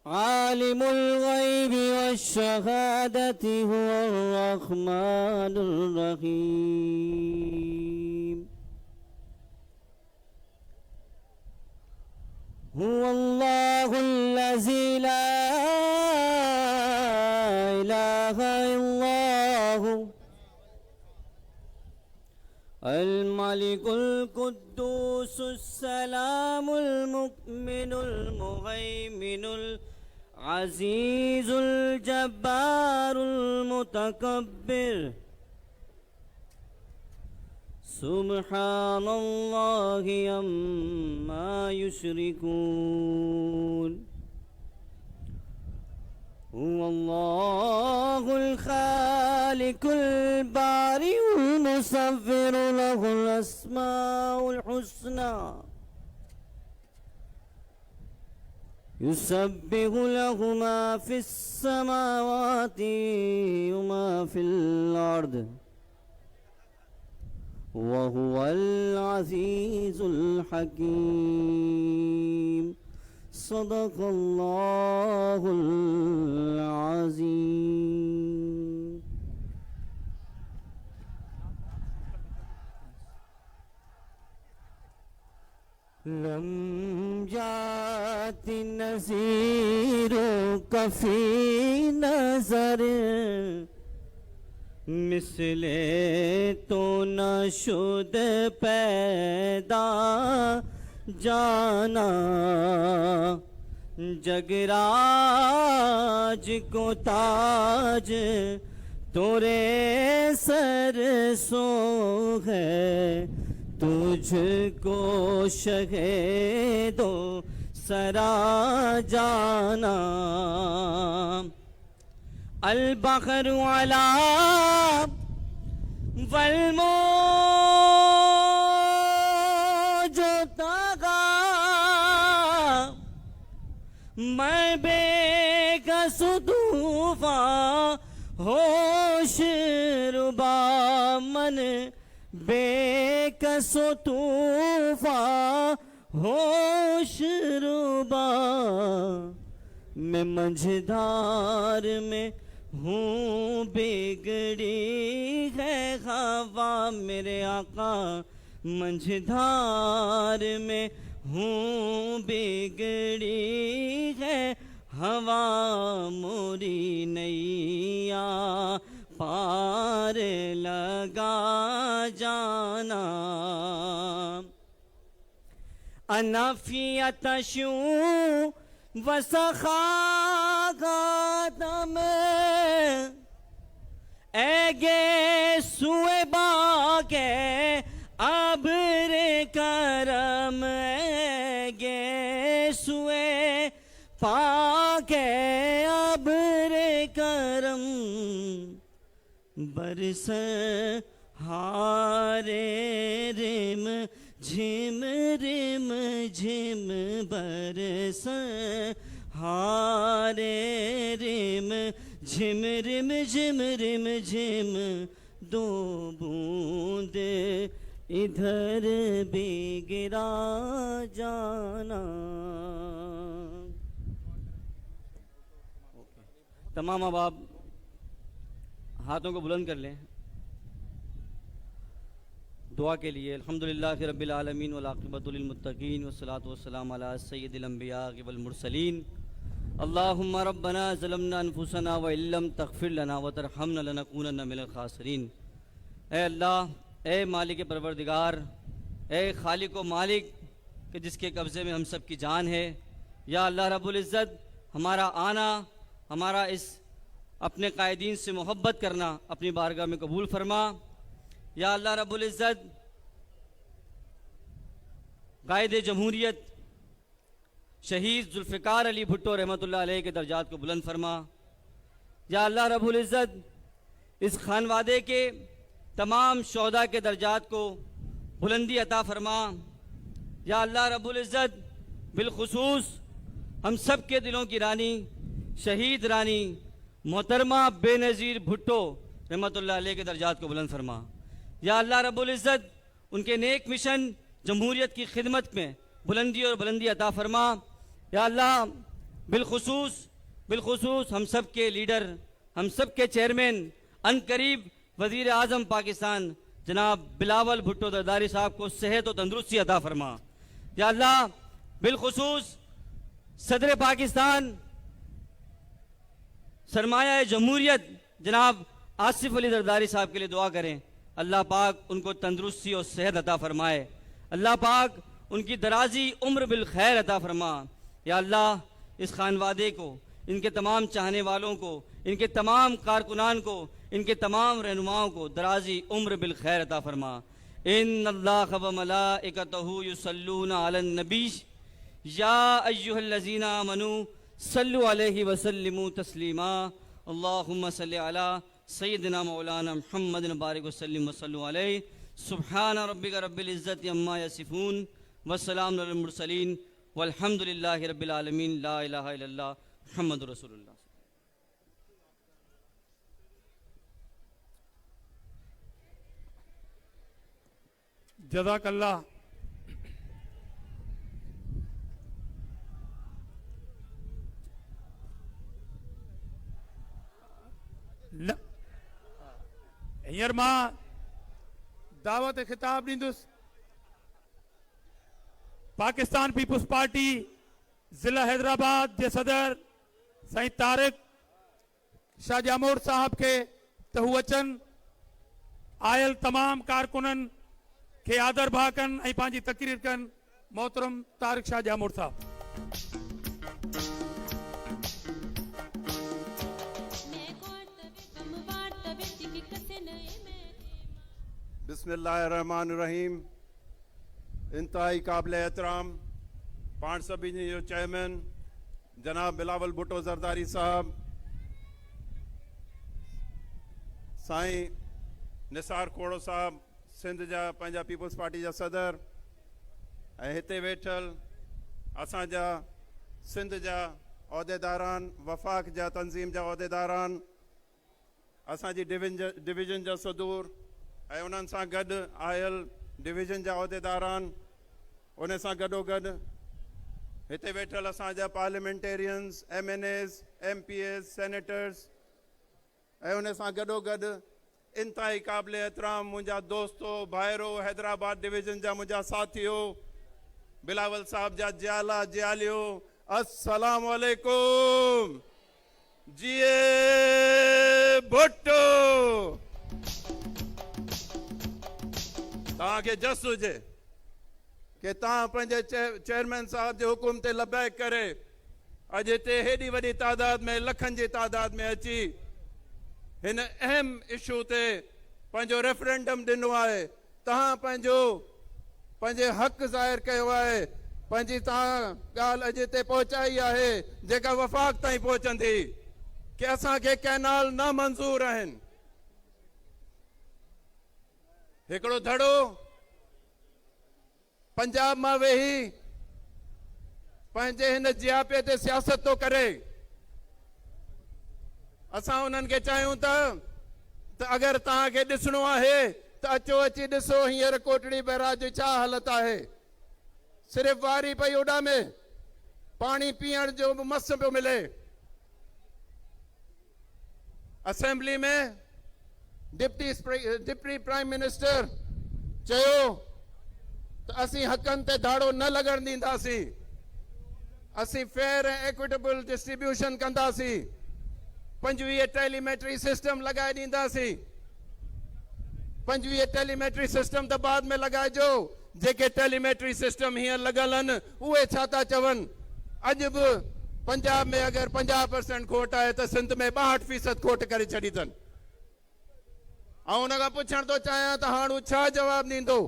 आलिमुल गैबि वश्शहादति हुवर रहमानुर रहीम। हुवल्लाहुल्लज़ी ला इलाहा इल्लल्लाहु अल मलिकुल कुद्दूसुस सलामुल मुमिनुल मुहैमिनुल अज़ीज़ुल जब्बारुल मुतकब्बिर। सुब्हानल्लाहि अम्मा युश्रिकून। हुवल्लाहुल खालिकुल बारिउल मुसव्विरु लहुल अस्माउल हुस्ना। युसब्बिहु लहु मा फिस समावाति व मा फिल अर्द व हुवल अज़ीज़ुल हकीम। सदक़ल्लाहुल अज़ीम। लम जाति नज़ीरो कफ़ी नज़र मिसले तो न शुद पैदा जाना। जगराज को ताज तोरे सर सो है, तुझको शहीदो सरा जाना। अल बखरु अला वल मौजो तगा, मैं बेकस तूफा होश रुबा। मन बेकस तूफा होश रुबा। मैं मंझधार में हूँ बिगड़ी है हवा मेरे आका। मंझधार में हूँ बिगड़ी है हवा मोरी नैया पार लगा जाना। अनफियतशू वसखादम एगे सुए बागे अब्र करम। एगे सुए पाके अब्र करम। बरस हारे रिम झिम रिम झिम बरस हारे रिम झिम रिम झिम रिम झिम। दो बूंद इधर भी गिरा जाना। तमाम अब आप हाथों को बुलंद कर लें दुआ के लिए। अल्हम्दुलिल्लाह रब्बिल आलमीन वल आक़िबतु लिल मुत्तक़ीन वस्सलातु वस्सलामु अला सय्यिदिल अंबिया वल मुरसलीन। अल्लाहुम्मा रब्बना ज़लमना अनफुसना व इल्लम तग़फ़िर लना व तरहमना लनकूनन्ना मिनल ख़ासिरीन। ए अल्लाह, ए मालिक परवरदिगार, ए खालिक व मालिक कि जिसके कब्ज़े में हम सब की जान है। या अल्लाह रब्बुल इज़्ज़त, हमारा आना, हमारा इस अपने कायदीन से मोहब्बत करना अपनी बारगाह में कबूल फरमा। या अल्लाह रब्बुल इज़्ज़त, कायद जमहूरियत शहीद जुल्फ़िकार अली भुट्टो रहमतुल्लाह अलैह के दर्जात को बुलंद फरमा। या अल्लाह रब्बुल इज़्ज़त, इस खानवादे के तमाम शोहदा के दर्जात को बुलंदी अता फरमा। या अल्लाह रब्बुल इज़्ज़त, बिलखुसूस हम सब के दिलों की रानी शहीद रानी मोहतरमा बेनज़ीर भुट्टो रहमतुल्लाह अलैह के दर्जात को बुलंद फरमा। या अल्लाह रब्बुल इज़्ज़त, उनके नेक मिशन जमहूरियत की खिदमत में बुलंदी और बुलंदी अता फरमा। या अल्लाह बिलखुसूस हम सब के लीडर, हम सब के चेयरमैन, अनकरीब वज़ीर आज़म पाकिस्तान जनाब बिलावल भुट्टो जरदारी साहब को सेहत और तंदुरुस्ती अता फरमा। या अल्लाह बिलखुसूस सदर पाकिस्तान सरमाया जमहूरियत जनाब आसिफ अली जरदारी साहब के लिए दुआ करें। अल्लाह पाक उनको तंदुरुस्ती और सेहत अता फरमाए। अल्लाह पाक उनकी दराजी उम्र बिल खैर अता फरमा। या अल्लाह इस खानवादे को, इनके तमाम चाहने वालों को, इनके तमाम कारकुनान को, इनके तमाम रहनुमाओं को दराजी उम्र बिल खैर अता फरमा। इन्नल्लाह व मलाइकतहू युसल्लूना अलन नबी या अय्युहल्लज़ीना आमनू सल्लु अलैहि व सल्लिमू तस्लीमा। अल्लाहुम्मा सल्लि अला सय्यिदिना मौलाना मुहम्मदिन बारिक व सल्लिम व सल्लु अलैहि। सुब्हान रब्बिका रब्बिल इज्जति अम्मा यसिफून व सलामुन अलल मुरसलीन वल्हम्दुलिल्लाहि रब्बिल आलमीन। ला इलाहा इल्लल्लाह मुहम्मदुर रसूलुल्लाह। जज़ाकल्लाह। हींअर मां दावत खिताब ॾींदुसि पाकिस्तान पीपुल्स पार्टी ज़िला हैदराबाद जे सदर साईं तारिक शाह जामोर साहब के त हू अचनि, आयल तमाम कारकुननि के आदर भा कनि ऐं पंहिंजी तकरीर कनि। मोहतरम तारिक शाह जामोर साहब। बिस्मिल्लाहिर्रहमानिर्रहीम। इंतहाई काबिल एहतराम पाण सभिनी जो चेयरमैन जनाब बिलावल भुट्टो जरदारी साहब, साईं निसार खोड़ो साहब सिंध जा पंहिंजा पीपुल्स पार्टी जा सदर, ऐं हिते वेठल असांजा सिंध जा उहिदेदारान, वफ़ाक़ जा तंज़ीम जा उहिदेदारान, असांजी डिवीज़न जा सदूर ऐं उन्हनि सां गॾु आयल डिवीज़न जा उहिदेदारान, उन सां गॾोगॾु हिते वेठल असांजा पार्लियामेंटेरियंस, MNAs, MPs, सेनेटर्स, ऐं उन सां गॾोगॾु इंतहाई क़ाबिल एहतराम मुंहिंजा दोस्तो भाइरो, हैदराबाद डिवीज़न जा मुंहिंजा साथियो, बिलावल साहब जा जियाला जियालियो, अस्सलामु अलैकुम। जिए भुट्टो। तव्हांखे जस हुजे कि तव्हां पंहिंजे चेयरमैन साहब जे हुकुम ते लबैक करे अॼु हिते हेॾी वॾी तादाद में, लखनि जी तादाद में अची हिन अहम इशू ते पंहिंजो रेफरेंडम ॾिनो आहे। तव्हां पंहिंजे हक़ ज़ाहिर कयो आहे, पंहिंजी तव्हां ॻाल्हि अॼु हिते पहुचाई आहे जेका वफ़ाक़ ताईं पहुचंदी कि असांखे कैनाल न मंज़ूर आहिनि। हिकिड़ो धड़ो पंजाब मां वेही पंहिंजे हिन जियापे ते सियासत थो करे। असां उन्हनि खे चाहियूं था त अगरि तव्हांखे ॾिसणो आहे त अचो अची ॾिसो हींअर कोटड़ी बैराज जी छा हालत आहे। सिर्फ़ वारी पई ओॾा में, पाणी पीअण जो बि मस पियो मिले। असेंबली में डिप्टी प्राइम मिनिस्टर चयो त असीं हक़नि ते धाड़ो न लॻण ॾींदासीं, असीं फेयर ऐं इक्विटेबल डिस्ट्रीब्यूशन कंदासीं, 25 टेलीमेट्री सिस्टम लॻाए ॾींदासीं। 25 टेलीमेट्री सिस्टम त बाद में लॻाइजो, जेके टेलीमेट्री सिस्टम हींअर लॻल आहिनि उहे छा था चवनि। अॼु बि पंजाब में अगरि 50% खोट आहे त सिंध में 62% खोट करे छॾी अथनि। ऐं उन खां पुछण थो चाहियां त हाणे हू छा जवाबु ॾींदो,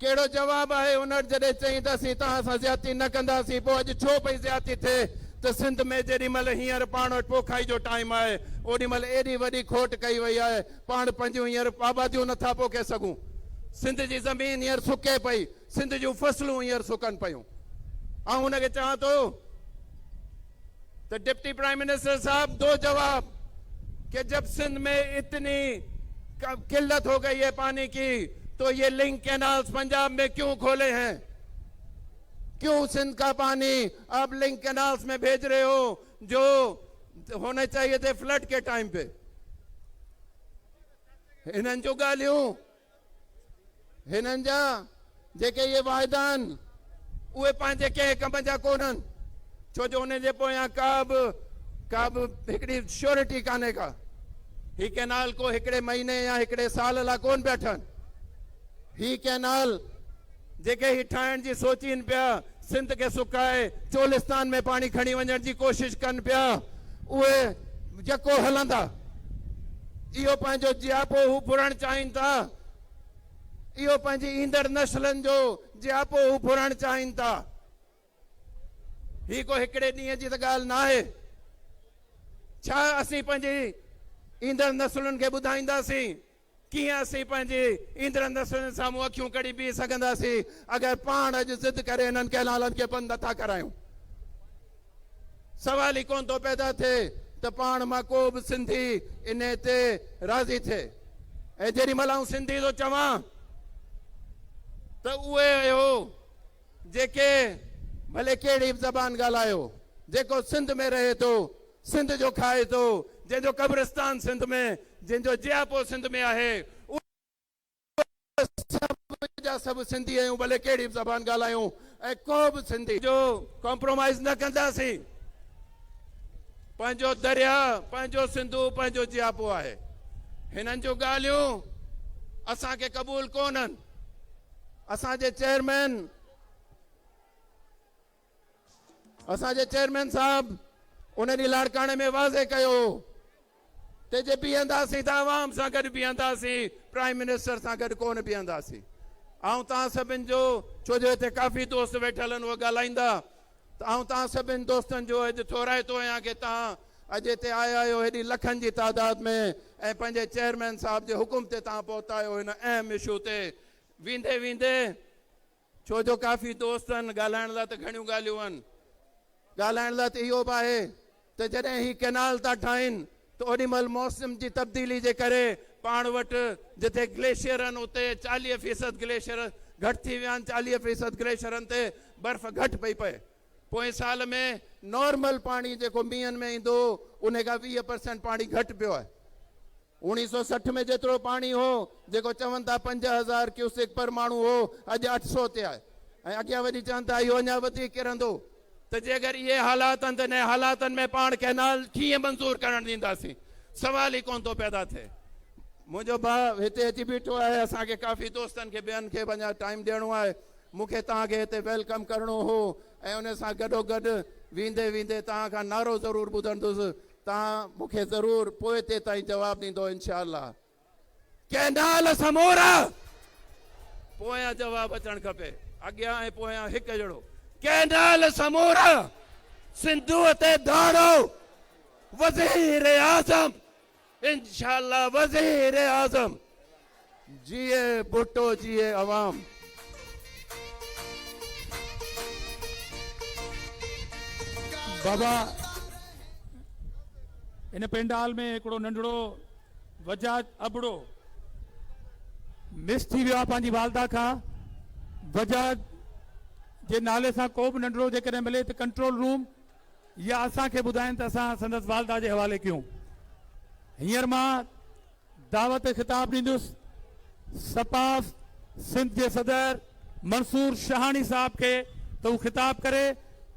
कहिड़ो जवाबु आहे हुन जॾहिं चई त असीं तव्हां सां ज़्यादती न कंदासीं। पोइ अॼु छो पई ज़्यादती थिए त सिंध में जेॾी महिल हींअर पाण वटि पोखाई जो टाइम आहे ओॾी महिल एॾी वॾी खोट कई वई आहे, पाण पंहिंजूं हींअर आबादियूं नथा पोखे सघूं। सिंध जी ज़मीन हींअर सुके पई, सिंध जूं फसलूं हींअर सुकनि पियूं। ऐं हुनखे चवां थो त डिप्टी प्राइम मिनिस्टर साहब दो जवाब कि जब सिंध में इतनी किल्लत हो गई है पानी की तो ये लिंक कैनाल्स पंजाब में क्यों खोले हैं? क्यों सिंध का पानी आप लिंक कैनाल्स में भेज रहे हो जो होने चाहिए थे फ्लड के टाइम पे? हिनन जो गालियों हिनन जा जेके ये वायदान उहे पंहिंजे कंहिं कम जा कोन्हनि, छो जो उन जे पोयां का बि हिकिड़ी श्योरिटी कान्हे का। ही कैनाल को हिकिड़े महीने या हिकिड़े साल लाइ कोन पिया ठहनि। ही कैनाल जेके ही ठाहिण जी सोचीनि पिया, सिंध के सुकाए चोलिस्तान में पानी खणी वञण जी कोशिश कनि पिया, उहे जेको हलंदा इहो पंहिंजो जियापो हू फुरण चाहिनि था। इहो पंहिंजी ईंदड़ नस्लनि जो जियापो हू फुरण चाहिनि था। ही को हिकिड़े ॾींहं जी त ॻाल्हि न आहे। छा असीं पंहिंजी ईंदड़ नस्लुनि खे ॿुधाईंदासीं? कीअं असीं पंहिंजी ईंदड़ नस्लुनि साम्हूं अखियूं कड़ी बीह सघंदासीं अगरि पाण अॼु ज़िद करे हिननि कैनालनि खे बंदि नथा करायूं? सवाल ई कोन थो पैदा थिए त पाण मां को बि सिंधी इन ते राज़ी थिए। ऐं जेॾी महिल आऊं सिंधी थो चवां त उहे हो जेके भले कहिड़ी बि ज़बान ॻाल्हायो, जेको सिंध में रहे थो, सिंध जो खाए थो, जंहिंजो कब्रिस्तान सिंध में, जंहिंजो जियापो सिंध में आहे, सभु सिंधी आहियूं, भले कहिड़ी बि ज़बान ॻाल्हायूं। ऐं को बि सिंधी जो कॉम्प्रोमाइज़ न कंदासीं। पंहिंजो दरिया, पंहिंजो सिंधु, पंहिंजो जियापो आहे। हिननि जो ॻाल्हियूं असांखे क़बूल कोन्हनि। असांजे चेयरमैन साहब उन ॾींहुं लाड़काणे में वाज़े कयो ते जे बीहंदासीं त आवाम सां गॾु बीहंदासीं, प्राइम मिनिस्टर सां गॾु कोन बीहंदासीं। ऐं तव्हां सभिनि जो, छो जो हिते काफ़ी दोस्त वेठल आहिनि, उहे ॻाल्हाईंदा, त ऐं तव्हां सभिनि दोस्तनि जो अॼु थोराए थो आहियां कि तव्हां अॼु हिते आया आहियो हेॾी लखनि जी तादाद में, ऐं पंहिंजे चेयरमैन साहब जे हुकुम ते तव्हां पहुता आहियो हिन अहम इशू ते। वेंदे वेंदे, छो जो काफ़ी दोस्त आहिनि, ॻाल्हाइण लाइ त घणियूं ॻाल्हियूं आहिनि। ॻाल्हाइण लाइ त इहो बि आहे त जॾहिं ही कैनाल था ठाहिनि त ओॾी महिल मौसम जी तब्दीली जे करे पाण वटि जिथे ग्लेशियर आहिनि उते 40% ग्लेशियर घटि थी विया आहिनि। 40% ग्लेशियरनि ते बर्फ़ घटि पई पए। पोएं साल में नॉर्मल पाणी जेको मींहनि में ईंदो उन खां 20% पाणी घटि पियो आहे। 1960 में जेतिरो पाणी हो जेको चवनि था 5000 क्यूसेक पर माण्हू हो, अॼु 800 ते आहे। ऐं अॻियां वधी चवनि था इहो अञा वधीक किरंदो। त जे अगरि इहे हालात आहिनि त इन हालातनि में पाण कैनाल कीअं मंज़ूर करणु ॾींदासीं? सवाल ई कोन थो पैदा थिए। मुंहिंजो भाउ हिते अची बीठो आहे, असांखे काफ़ी दोस्तनि खे ॿियनि खे वञा टाइम ॾियणो आहे। मूंखे तव्हांखे हिते वेलकम करिणो हो ऐं उन सां गॾोगॾु वेंदे वेंदे तव्हां खां नारो ज़रूरु ॿुधंदुसि। तव्हां मूंखे ज़रूरु पोइ ते ताईं जवाबु ॾींदो इंशाअल्लाह। कैनाल समोरा, पोयां जवाबु अचणु खपे, अॻियां ऐं पोयां हिकु जहिड़ो। कैनाल समोरा, सिंधु ते दाड़ो, वज़ीर आज़म इंशाअल्लाह, वज़ीर आज़म। जिए भुट्टो, जिए अवाम। बाबा इन पेंडाल में हिकिड़ो नंढड़ो वजाज अबड़ो मिस थी वियो आहे पंहिंजी वालदा खां। वजाज जे नाले सां को बि नंढड़ो जेकॾहिं मिले त कंट्रोल रूम या असांखे ॿुधाइनि त असां संदसि वालदा जे हवाले कयूं। हींअर मां दावत ख़िताब ॾींदुसि सपाफ सिंध जे सदर मंसूर शहानी साहब खे त हू ख़िताब करे।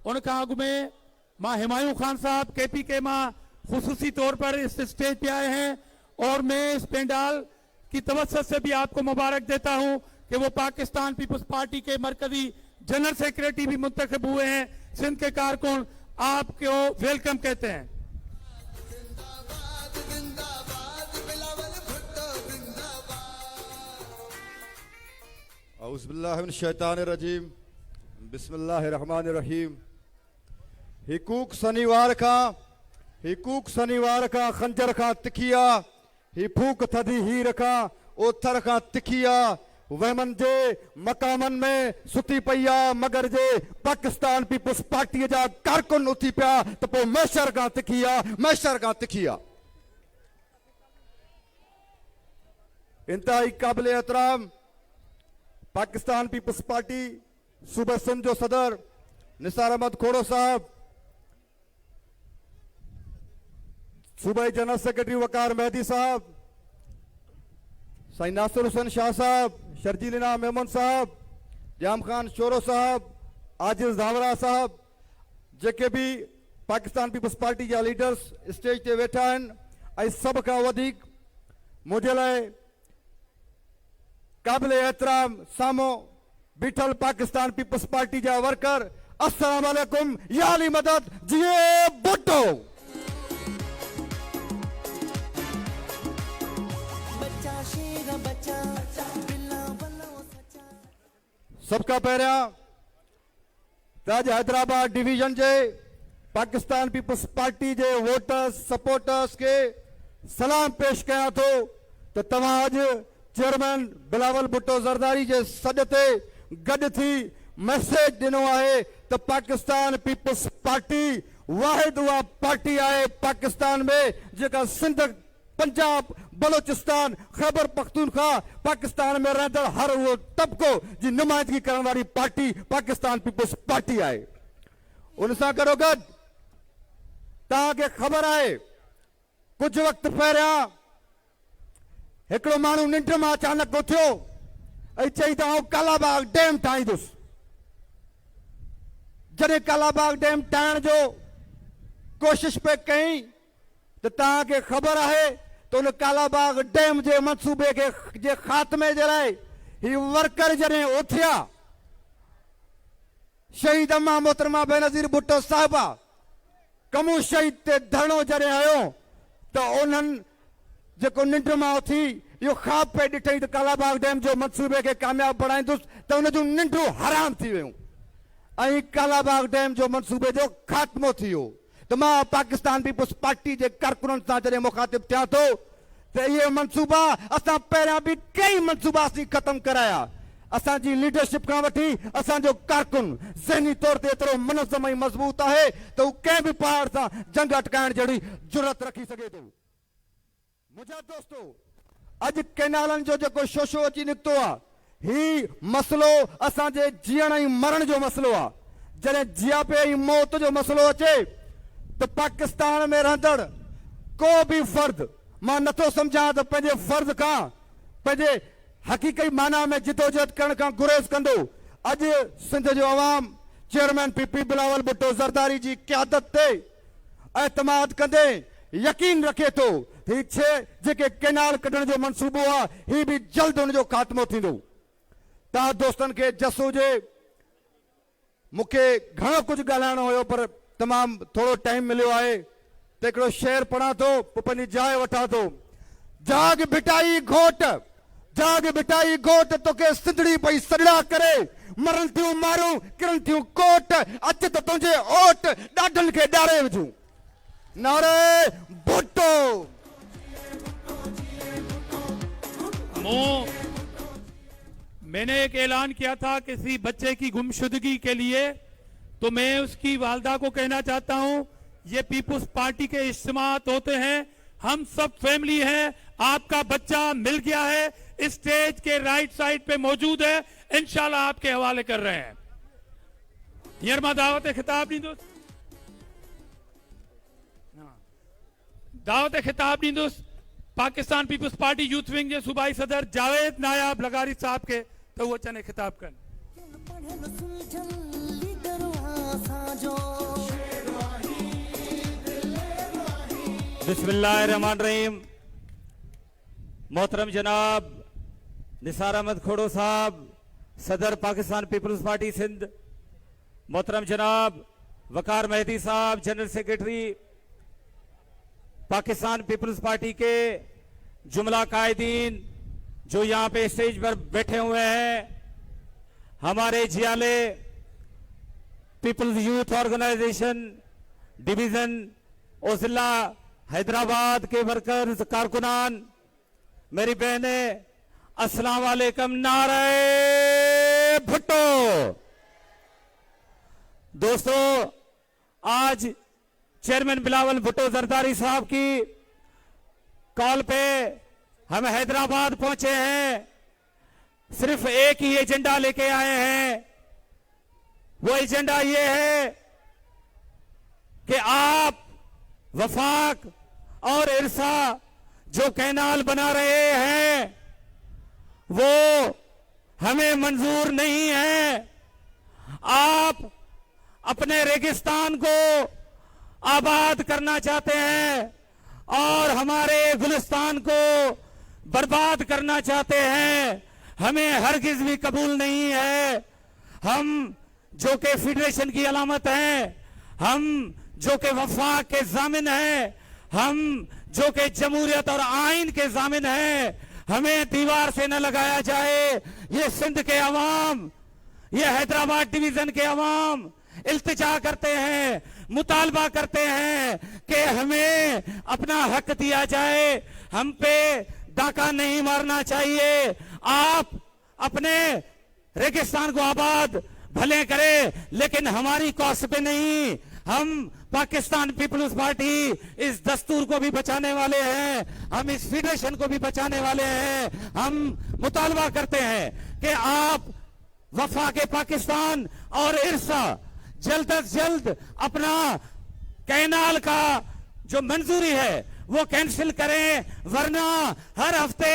उन खां अॻु में मां हिमायूं खान साहब KPK मां खुसूसी तौर पर इस स्टेज पे आए हैं और मैं इस पेंडाल की तवज्जो से भी आपको मुबारक देता हूं कि वो पाकिस्तान पीपल्स पार्टी के मरकजी जनरल सेक्रेटरी भी मुंतखब हुए हैं। सिंध के कारकुन आपको वेलकम कहते हैं। औज़ुबिल्लाहि मिनश्शैतानिर्रजीम, बिस्मिल्लाहिर्रहमानिर्रहीम। हिकूक शनिवार का खंजर का तिखिया, ही फूक थदी हीर का ओथर का तिखिया, वहमन जे मकामन में सुती पया मगर जे पाकिस्तान पीपल्स पार्टी जा कारकुन उथी पिया त पोइ मैशर का तिखिया। इंतहाई काबिल एहतराम पाकिस्तान पीपल्स पार्टी सूबे सिंध जो सदर निसार अहमद खोड़ो साहब, सूबाई जनरल सेक्रेटरी वकार मेहदी साहब, साईं नासिर हुसैन शाह साहब, शर्जील इनाम मेमन साहब, जाम खान शोरो साहब, आजिज धावरा साहब, जेके भी पाकिस्तान पीपल्स पार्टी जा लीडर्स स्टेज ते वेठा आहिनि, ऐं सभ खां वधीक मुंहिंजे लाइ काबिल एहतराम साम्हूं बीठल पाकिस्तान पीपल्स पार्टी जा वर्कर, अस्सलाम वालेकुम, या अली मदद, जिए भुट्टो। सबका पहिरियां ताज हैदराबाद डिवीजन जे पाकिस्तान पीपल्स पार्टी जे वोटर्स सपोर्टर्स के सलाम पेश कयां थो त तव्हां अॼु चेयरमैन बिलावल भुट्टो ज़रदारी जे सॾ ते गॾु थी मैसेज ॾिनो आहे त पाकिस्तान पीपल्स पार्टी वाहिद उहा पार्टी आहे पाकिस्तान में जेका सिंध, पंजाब, बलोचिस्तान, खैबर पख्तूनख्वा पाकिस्तान में रहंदड़ हर वो तबको जी नुमाइंदगी करण वाली पार्टी पाकिस्तान पीपल्स पार्टी आहे। उन सां गॾोगॾु तव्हांखे ख़बर आहे कुछ वक्त पहिरियां हिकिड़ो माण्हू निंड मां अचानक उथियो ऐं चई त आउं कालाबाग डैम ठाहींदुसि। जॾहिं कालाबाग डैम ठाहिण जो कोशिश पे कई त तव्हांखे ख़बर आहे तो उन कालाबाग डैम जे मंसूबे के जे खात्मे जे लाइ ही वर्कर जॾहिं उथिया, शहीद अम्मा मोहतरमा बेनज़ीर भुट्टो साहिबा कमू शहीद ते धरणो जॾहिं आयो त उन्हनि जेको निंड मां उथी इहो ख़्वाब पे ॾिठई त कालाबाग डैम जो मंसूबे खे कामयाब बणाईंदुसि त उन जूं निंडूं हराम थी वियूं ऐं कालाबाग डैम जो मंसूबे जो ख़ात्मो थी वियो। त मां पाकिस्तान पीपल्स पार्टी जे कारकुननि सां जॾहिं मुखातिब थियां थो त इहे मंसूबा असां पहिरियां बि कई मंसूबा असीं ख़तमु कराया। असांजी लीडरशिप खां वठी असांजो कारकुन ज़हनी तौर ते एतिरो मुनज़्ज़म ऐं मज़बूत आहे त हू कंहिं बि पहाड़ सां जंग अटकाइण जहिड़ी जुरत रखी सघे थो। मुंहिंजा दोस्तो, अॼु कैनालनि जो जेको शोशो अची निकितो आहे, ही मसलो असांजे जीअण ऐं मरण जो मसलो आहे। जॾहिं जियापे ऐं मौत जो मसलो अचे तो पाकिस्तान में रहंदड़ को भी फर्द, मां नथो समझां त पंहिंजे फर्द खां पंहिंजे हकीकी माना में जिदोजहद करण खां गुरेज कंदो। अॼु सिंध जो अवाम चेयरमैन पीपी बिलावल भुट्टो ज़रदारी जी क़यादत ते एतमाद कंदे यकीन रखे थो ही जेके कैनाल कढण जो मंसूबो आहे ही भी जल्द उन जो ख़ात्मो थींदो। तव्हां दोस्तनि खे जस हुजे, मूंखे घणो कुझु ॻाल्हाइणो हुयो पर तमाम थोड़ो टाइम मिलियो आहे त हिकिड़ो शेर पढ़ा थो पोइ पंहिंजी जाइ वठां थो। जाग बिटाई घोट, जाग बिटाई घोट, तोखे सिंधड़ी पई सड़ा करे, मरण थियूं मारूं किरण थियूं कोट, अच त तुंहिंजे ओट ॾाढनि खे ॾारे विझूं। नारे भुट्टो। मैंने एक ऐलान किया था किसी बच्चे की गुमशुदगी के लिए, तो मैं उसकी वालदा को कहना चाहता हूं ये पीपुल्स पार्टी के इज्तिमात होते हैं, हम सब फैमिली हैं। आपका बच्चा मिल गया है, स्टेज के राइट साइड पे मौजूद है, इंशाल्लाह आपके हवाले कर रहे हैं। हींअर मां दावत खिताब ॾींदुसि, दावत खिताब ॾींदुसि Pakistan peoples party youth wing जे सूबाई सदर जावेद नायाब लगारी साहब के, तो वो चने खिताब कनि। बिस्मिल्लाहिर्रहमानिर्रहीम। मोहतरम जनाब निसार अहमद खोड़ो साहब, सदर पाकिस्तान पीपल्स पार्टी सिंध, मोहतरम जनाब Waqar Mehdi sahab, general secretary Pakistan peoples Party के जुमला कायदीन जो यहाँ पे स्टेज पर बैठे हुए हैं, हमारे जियाले पीपल्स यूथ ऑर्गेनाइजेशन डिवीजन और जिला हैदराबाद के वर्कर्स, कारकुनान, मेरी बहनें, अस्सलाम वालेकुम, नारे भुट्टो। दोस्तों, आज चेयरमैन बिलावल भुट्टो ज़रदारी साहब की कॉल पे हम हैदराबाद पहुंचे हैं। सिर्फ एक ही एजेंडा लेके आए हैं। वो एजेंडा ये है कि आप वफाक और इरसा जो कैनाल बना रहे हैं वो हमें मंजूर नहीं है। आप अपने रेगिस्तान को आबाद करना चाहते हैं और हमारे गुलिस्तान को बर्बाद करना चाहते हैं। हमें हरगिज भी कबूल नहीं है। हम जो कि फेडरेशन की अलामत हैं, हम जो कि वफाक के जामिन हैं, हम जो कि जमहूरियत और आइन के जामिन हैं, हमें दीवार से न लगाया जाए। ये सिंध के अवाम, ये हैदराबाद डिवीजन के अवाम इल्तिजा करते हैं, मुतालबा करते हैं कि हमें अपना हक दिया जाए, हम पे डाका नहीं मारना चाहिए। आप अपने रेगिस्तान को आबाद भले करें, लेकिन हमारी कॉस्ट पे नहीं। हम पाकिस्तान पीपल्स पार्टी इस दस्तूर को भी बचाने वाले हैं, हम इस फेडरेशन को भी बचाने वाले हैं। हम मुतालबा करते हैं कि आप वफा के पाकिस्तान और इरसा जल्द अज जल्द अपना कैनाल का जो मंजूरी है वो कैंसिल करें, वरना हर हफ्ते,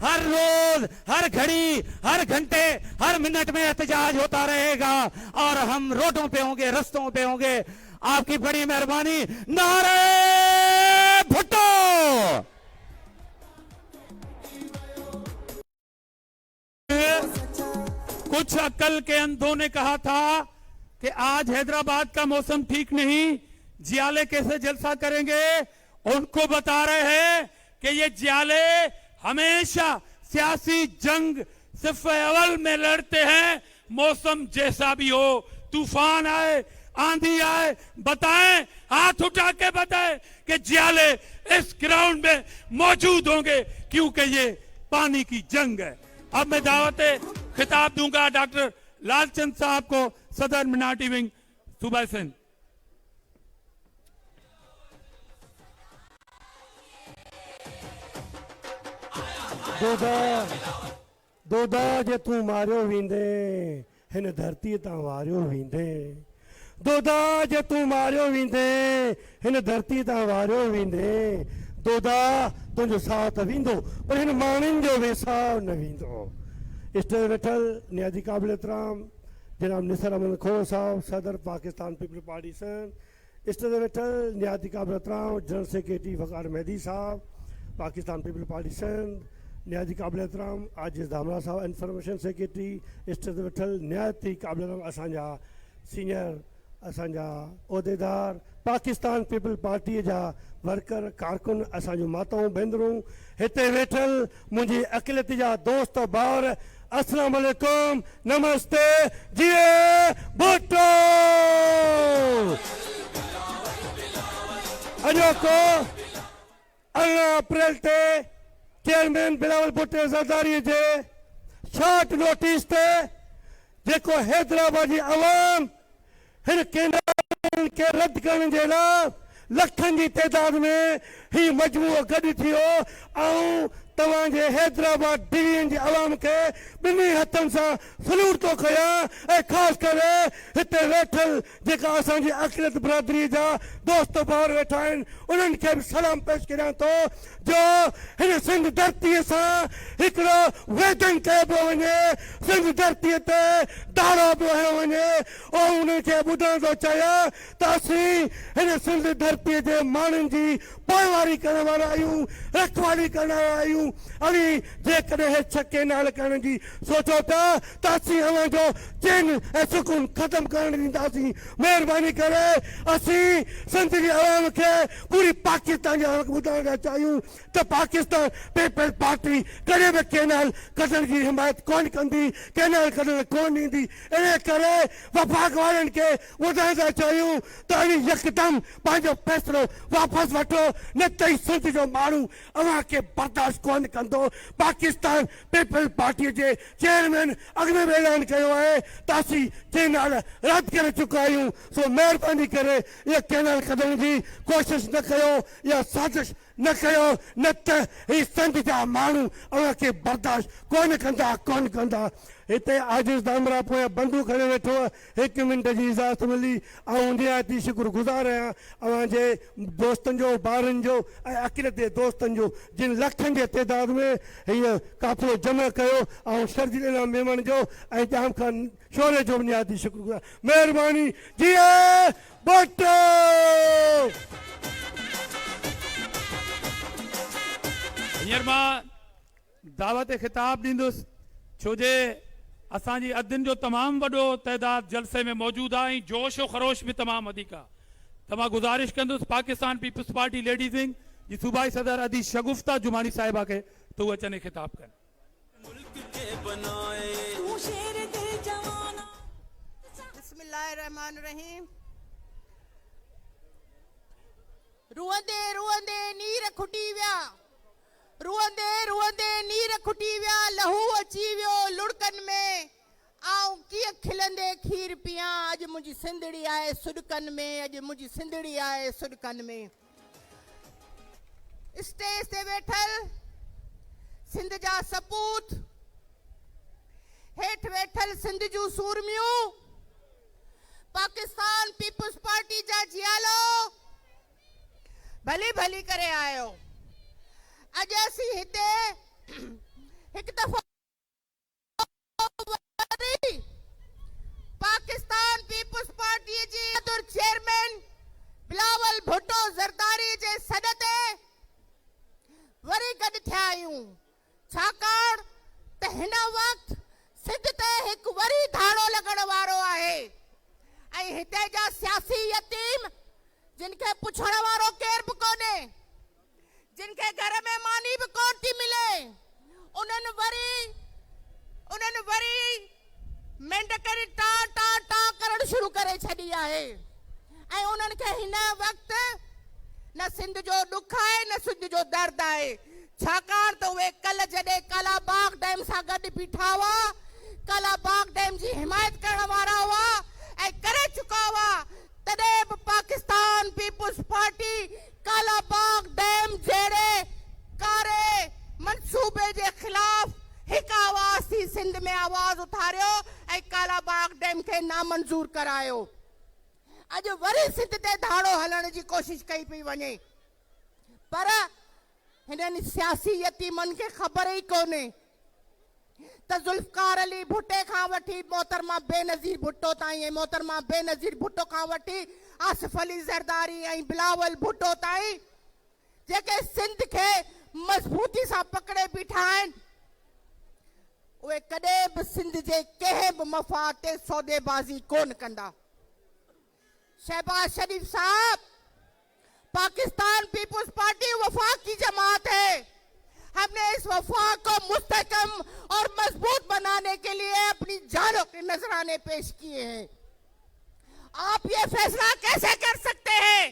हर रोज, हर घड़ी, हर घंटे, हर मिनट में एहतजाज होता रहेगा और हम रोडों पे होंगे, रस्तों पे होंगे। आपकी बड़ी मेहरबानी। नारे भुट्टो। कुछ अक्ल के अंधों ने कहा था कि आज हैदराबाद का मौसम ठीक नहीं, जियाले कैसे जलसा करेंगे। उनको बता रहे हैं कि ये जियाले हमेशा सियासी जंग सिर्फ अव्वल में लड़ते हैं। मौसम जैसा भी हो, तूफान आए, आंधी आए, बताएं, हाथ उठा के बताएं कि जियाले इस ग्राउंड में मौजूद होंगे, क्योंकि ये पानी की जंग है। अब मैं दावत खिताब दूंगा डॉक्टर लालचंद साहब को, सदर मिनाटी विंग सूबा सिंध। दोदा जे तू मारियो वेंदे हिन धरती तां वारियो वेंदे। दोदा जे तू मारियो वेंदे हिन धरती तां वारियो वेंदे। दोदा तुंहिंजो साथ वेंदो पर हिन माण्हुनि जो वेसाव न वेंदो। स्टेज वेठल नियाजी क़ाबिल एहतराम जनाब निसार अहमद खोड़ साहब, सदर Pakistan people party Sindh. Stage वेठल नियाजी क़ाबिल एहतराम जनरल सेक्रेटरी वकार मेहदी साहब, पाकिस्तान पीपल पार्टी सिंध। नियाजी क़ाबिल एहतराम आजिज़ दामरा साहब, इंफॉर्मेशन सेक्रेटरी। स्टेज वेठल निहायती क़ाबिल एहतराम असांजा सीनियर, असांजा उहिदेदार, पाकिस्तान पीपल पार्टी जा वर्कर, कारकुन, असांजूं माताऊं भेनरूं, हिते वेठल मुंहिंजी अक़िलत जा दोस्त भाउर, अस्सलाम वालेकुम, नमस्ते, जिए भुट्टो। अॼोको 18 अप्रैल ते चेयरमैन बिलावल भुट्टो ज़रदारी जे शॉर्ट नोटिस ते जेको हैदराबाद जी अवाम हिन कैनाल खे रद्द करण जे लाइ लखनि जी तइदाद में ही मजमूओ गॾु थियो। ऐं तव्हांजे हैदराबाद डिवीजन जी अवाम खे ॿिन्ही हथनि सां सल्यूट थो कयां। ऐं ख़ासि करे हिते वेठल जेका असांजी अक़िलत बिरादरी जा दोस्त भाउर वेठा आहिनि, उन्हनि खे बि सलाम पेश करियां थो जो हिन सिंध धरतीअ सां हिकिड़ो वेदन कयो पियो वञे, सिंध धरतीअ ते दाड़ो पियो हयो वञे। ऐं उन्हनि खे ॿुधाइण थो चाहियां त असीं हिन सिंध धरतीअ जे माण्हुनि जी पोइवारी करण वारा आहियूं, रखवाली करण वारा आहियूं। अली जेकॾहिं हे छके नाल करण जी सोचो था त असीं अव्हां जो चैन ऐं सुकून ख़तमु करण ॾींदासीं। महिरबानी करे असीं सिंध जी अवाम खे पूरी पाकिस्तान जे ॿुधाइण था चाहियूं त पाकिस्तान पीपल पार्टी कॾहिं बि कैनाल कढण जी हिमायत कोन कंदी, कैनाल कढण कोन ॾींदी। इन करे वफाक वारनि खे ॿुधाइण था चाहियूं त अली यकदम पंहिंजो फ़ैसिलो वापसि वठो, न त सिंध जो माण्हू अव्हां खे बर्दाश्त कोन कंदो। पाकिस्तान पीपल पार्टी जे चेयरमैन अॻु में बि ऐलान कयो आहे त असीं कैनाल रद्द करे चुका आहियूं। सो महिरबानी करे इहा कैनाल कढण जी कोशिशि न कयो, इहा साज़िश न कयो न त ही सिंध जा माण्हू अव्हांखे बर्दाश्त कोन कंदा हिते आजिज़ दामरा पोयां बंदूक खणे वेठो आहे 1 मिंट जी इजाज़त मिली ऐं निहायती शुक्रगुज़ार आहियां अव्हांजे दोस्तनि जो ॿारनि जो ऐं अकिलते दोस्तनि जो जिन लखनि जे तइदाद में हीअ काफ़िलो जमा कयो ऐं शर्जीला मेमन जो ऐं जाम खान शोरे जो निहायती शुक्रगुज़ार महिरबानी जीए भुट्टो हींअर मां दावत ख़िताब ॾींदुसि छो जे असांजी अदिन जो तमामु वॾो तइदाद जलसे में मौजूदु आहे ऐं जोश और ख़रोश भी तमामु वधीक आहे त मां गुज़ारिश कंदुसि Pakistan peoples party ladies wing जी सूबाई सदर अदी शगुफ्ता जुमानी साहिबा खे त उहे अचनि ख़िताब कनि बिस्मिल्लाहिर्रहमानिर्रहीम रुअंदे रुअंदे नीर खुटी विया रुअंदे रुअंदे नीर खुटी विया लहू अची वियो लुड़कनि में आऊं कीअं खिलंदे खीर पियां अॼु मुंहिंजी सिंधड़ी आहे सुॾकनि में अॼु मुंहिंजी सिंधड़ी आहे सुॾकनि में स्टेज ते वेठल सिंध जा सपूत हेठि वेठल सिंध जूं सूरमियूं पाकिस्तान पीपल्स पार्टी जा जियालो भली भली करे आयो अॼु असीं हिते हिकु दफ़ो पाकिस्तान पीपल्स पार्टी जे चेयरमैन बिलावल भुट्टो ज़रदारी जे सॾ ते वरी गॾु थिया आहियूं छाकाणि त हिन वक़्तु सिंध ते हिकु वरी धाड़ो लॻण वारो आहे ऐं हिते जा सियासी यतीम जिन खे पुछण वारो केर बि कोन्हे जिनके घर में मानी भी कोन थी मिले उन्हनि वरी मेंढकरी टा टा टा करण शुरू करे छॾी आहे ऐं उन्हनि खे हिन वक़्तु न सिंध जो ॾुख आहे न सिंध जो दर्द आहे छाकाणि त उहे कल्ह जॾहिं कालाबाग डैम सां गॾु बीठा हुआ कालाबाग डैम जी हिमायत करण वारा हुआ ऐं करे चुका हुआ तॾहिं बि Pakistan peoples party Kalabagh dam जहिड़े कारे मंसूबे जे खिलाफ हिकु आवाज़ थी सिंध में आवाज़ उथारियो ऐं कालाबाग डैम खे नामंजूर करायो अॼु वरी सिंध ते धाड़ो हलण जी कोशिश कई पई वञे पर हिननि सियासी यतीमनि खे ख़बर ई कोन्हे त ज़ुल्फ़कार अली भुट्टे खां वठी मोहतरमा बेनज़ीर भुट्टो ताईं ऐं मोहतरमा बेनज़ीर भुट्टो खां वठी आसिफ अली ज़रदारी ऐं बिलावल भुट्टो ताईं जेके सिंध खे मज़बूती सां पकड़े बीठा आहिनि उहे कॾहिं बि सिंध जे कंहिं बि मफ़ाद ते सौदेबाज़ी कोन कंदा शहबाज शरीफ साहब पाकिस्तान पीपल्स पार्टी वफाकी जमात है हमने इस वफाक को मुस्तहकम और मजबूत बनाने के लिए अपनी जानों के नजराने पेश किए हैं आप ये फैसला कैसे कर सकते हैं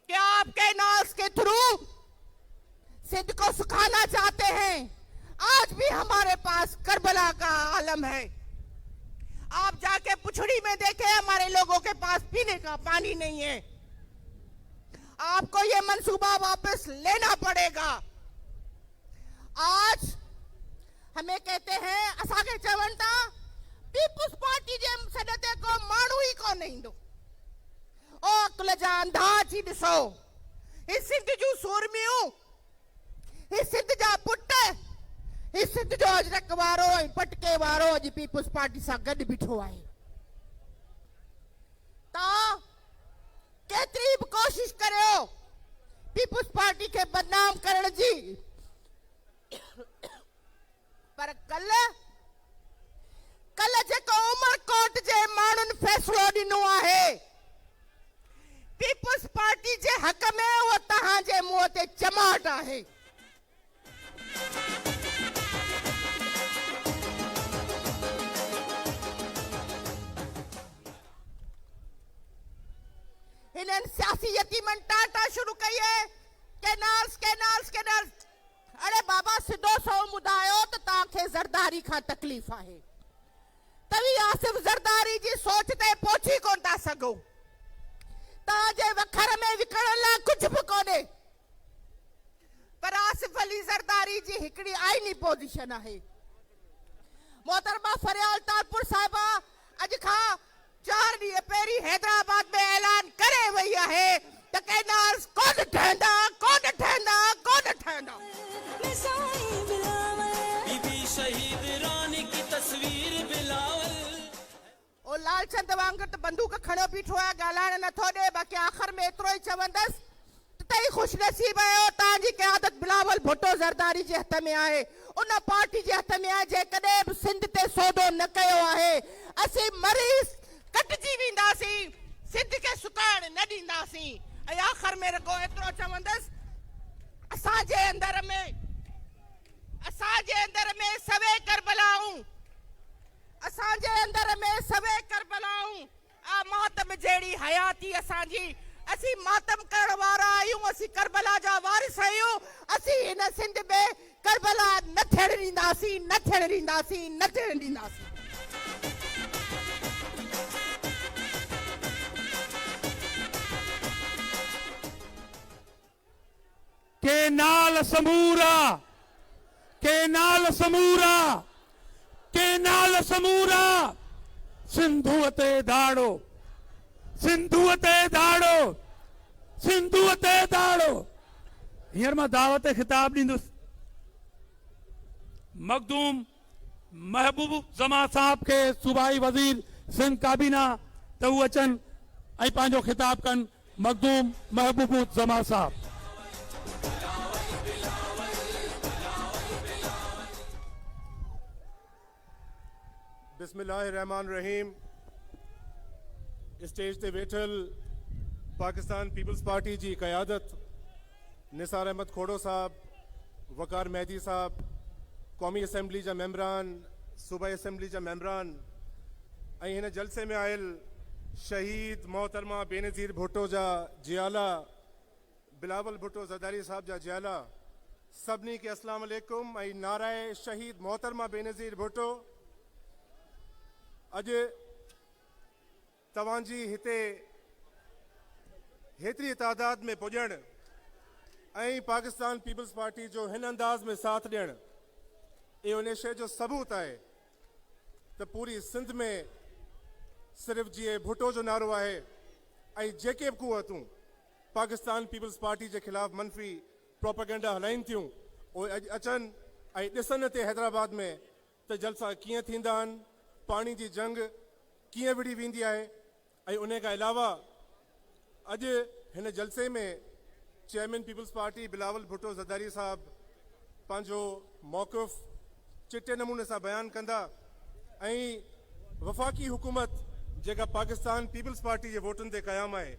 कि आप कैनाल्स के थ्रू सिंध को सुखाना चाहते हैं आज भी हमारे पास करबला का आलम है आप जाके पुछड़ी में देखें हमारे लोगों के पास पीने का पानी नहीं है आपको ये मंसूबा वापस लेना पड़ेगा आज हमें कहते हैं असांखे चवनि था पीपल्स पार्टी जे सदते को माण्हू ई कोन ईंदो ओ अकुल जा अंधा अची ॾिसो ही सिंध जूं सूरमियूं ही सिंध जा पुट ही सिंध जो अजरक वारो ऐं पटके वारो अॼु पीपल्स पार्टी सां गॾु बीठो आहे तव्हां केतिरी बि कोशिश करियो पीपल्स पार्टी खे बदनाम करण जी पर कल जेको उमरकोट जे माण्हुनि फैसलो ॾिनो आहे पीपल्स पार्टी जे हक़ में उहो तव्हांजे मुंहं ते चमाट आहे हिननि सियासी यतीमनि टाटा शुरू कई है कैनाल्स कैनाल्स कैनाल्स अरे बाबा सिधो सो ॿुधायो त तव्हांखे ज़रदारी खां तकलीफ़ आहे तव्हीं आसिफ ज़रदारी जी सोच ते पहुची कोन था सघो तव्हांजे वखर में विकण लाइ कुझु बि कोन्हे पर आसिफ अली ज़रदारी जी हिकड़ी आईनी पोजीशन है। मोहतरमा फरियाल तालपुर साहिबा अज खां 4 ॾींहं पहिरीं हैदराबाद में ऐलान करे वई आहे त कैनाल्स कोन ठहंदा कोन ठहंदा कोन ठहंदा। बीबी शहीद रानी की तस्वीर बिलावल। ओ लालचंद वांगुरु त बंदूक खणो बीठो आहे, ॻाल्हाइण नथो ॾे। बाक़ी आख़िर में एतिरो ई चवंदसि तई खुशनसीब आहियो तव्हांजी क़यादत बिलावल भुट्टो ज़रदारी जे हथ में आहे, उन पार्टी जे हथ में आहे जेकॾहिं बि सिंध ते सौदो न कयो आहे असीं मरीज़ कटिजी वेंदासीं, सिंध खे सुकाइण न ॾींदासीं। ऐं आख़िर में रुगो एतिरो चवंदसि असांजे अंदर में सवे करबलाऊं, असांजे अंदर में सवे करबलाऊं। आ मातम जहिड़ी हयाती असांजी, असीं मातम करण वारा आहियूं, असीं करबला जा वारिस आहियूं। असीं हिन सिंध में करबला न थियण ॾींदासीं, न थियण ॾींदासीं, न थियण ॾींदासीं। केनाल समूरा, केनाल समूरा, केनाल समूरा, सिंधुअ ते दाड़ो, सिंधुअ ते दाड़ो, सिंधुअ ते दाड़ो। हींअर मां दावत खिताब ॾींदुसि मखदूम महबूब जमा साहब के सूबाई वजीर सिंध काबीना त हू अचनि ऐं पंहिंजो खिताब कनि। मखदूम महबूब जमा साहब। बिस्मिल्लाहिर्रहमानिर्रहीम। स्टेज ते वेठल पाकिस्तान पीपल्स पार्टी जी क़यादत निसार अहमद खोड़ो साहब, वकार मेहदी साहब, कौमी असम्बली जा मेंबरान, सूबाई असम्बली जा मेंबरान ऐं हिन जलसे में आयल शहीद मोहतरमा बेनज़ीर भुट्टो जा जियाला, बिलावल भुट्टो ज़रदारी साहब जा जियाला, सभिनी खे अस्सलाम वालेकुम ऐं नाराए शहीद मोहतरमा बेनज़ीर भुट्टो। अॼु तव्हांजी हिते हेतिरी तादाद में पुॼण ऐं पाकिस्तान पीपल्स पार्टी जो हिन अंदाज़ में साथ ॾियण इहो उन शइ जो सबूत आहे त पूरी सिंध में सिर्फ़ु जीअं भुट्टो जो नारो आहे ऐं जेके बि कुवतूं पाकिस्तान पीपल्स पार्टी जे ख़िलाफ़ मनफ़ी प्रोपेगेंडा हलाइनि थियूं उहे अॼु अचनि ऐं ॾिसनि हिते हैदराबाद में त जलसा कीअं थींदा आहिनि, पाणी जी जंग कीअं विड़ी वेंदी आहे। ऐं उन खां अलावा अॼु हिन जलसे में चेयरमैन पीपल्स पार्टी बिलावल भुट्टो ज़रदारी साहब पंहिंजो मौक़िफ़ चिटे नमूने सां बयानु कंदा ऐं वफ़ाक़ी हुकूमत जेका पाकिस्तान पीपल्स पार्टी जे वोटनि ते क़यामु आहे,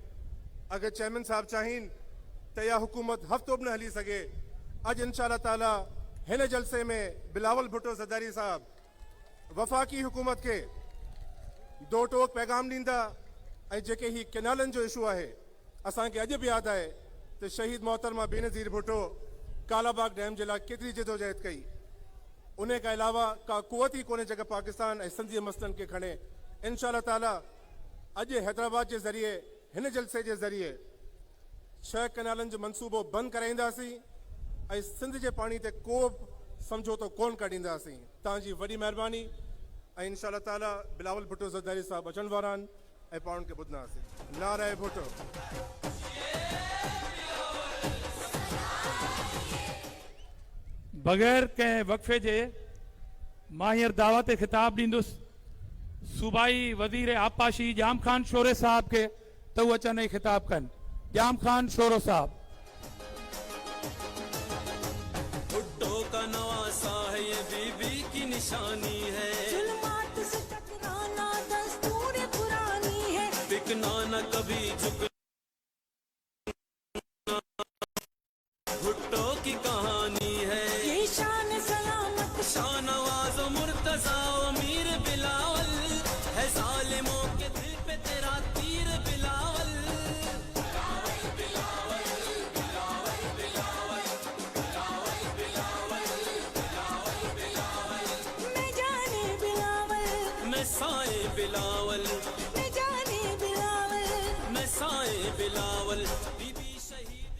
अगरि चेयरमैन साहब चाहिनि त इहा हुकूमत हफ़्तो बि न हली सघे। अॼु इंशाअल्लाह ताला हिन जलसे में बिलावल भुट्टो ज़रदारी साहब वफ़ाक़ी हुकूमत के दो टोक पैगाम ॾींदा ऐं जेके ही केनालनि जो इशू आहे असांखे अॼु बि यादि आहे त शहीद मोहतरमा बेनज़ीर भुट्टो कालाबाग डैम जे लाइ केतिरी जदोजहद कई। उन खां अलावा का कुवत ई कोन्हे जेका पाकिस्तान ऐं सिंधी मसइलनि खे खणे। इंशाअल्लाह ताला अॼु हैदराबाद जे ज़रिए हिन जलसे जे ज़रिए 6 केनालनि जो मनसूबो बंदि कराईंदासीं ऐं सिंध जे पाणी ते को बि समझौतो कोन कढींदासीं। तव्हांजी वॾी महिरबानी ऐं इंशाअल्लाह ताला बिलावल भुट्टो ज़रदारी साहब अचण वारा आहिनि ऐं पाण खे ॿुधंदासीं। नाराए भुट्टो। बग़ैर कंहिं वक़फ़े जे मां हींअर दावत खिताब ॾींदुसि सूबाई वज़ीर आबपाशी जाम खान शोरे साहब के त हू अचनि ऐं खिताब कनि। जाम खान शोरो साहब। भुट्टो का नवासा है ये बीबी की निशानी है, जुल्मात से टकराना दस्तूर पुरानी है, बिकना न कभी झुकना भुट्टो की कहानी है। ये शान सलामत शाहनवाज मुर्तजा अमीर बिलावल है, जालिमों के दिल पे तेरा तीर बिलावल। साए बिलावल, मैं जाने बिलावल, मैं साए बिलावल, बीबी शहीद।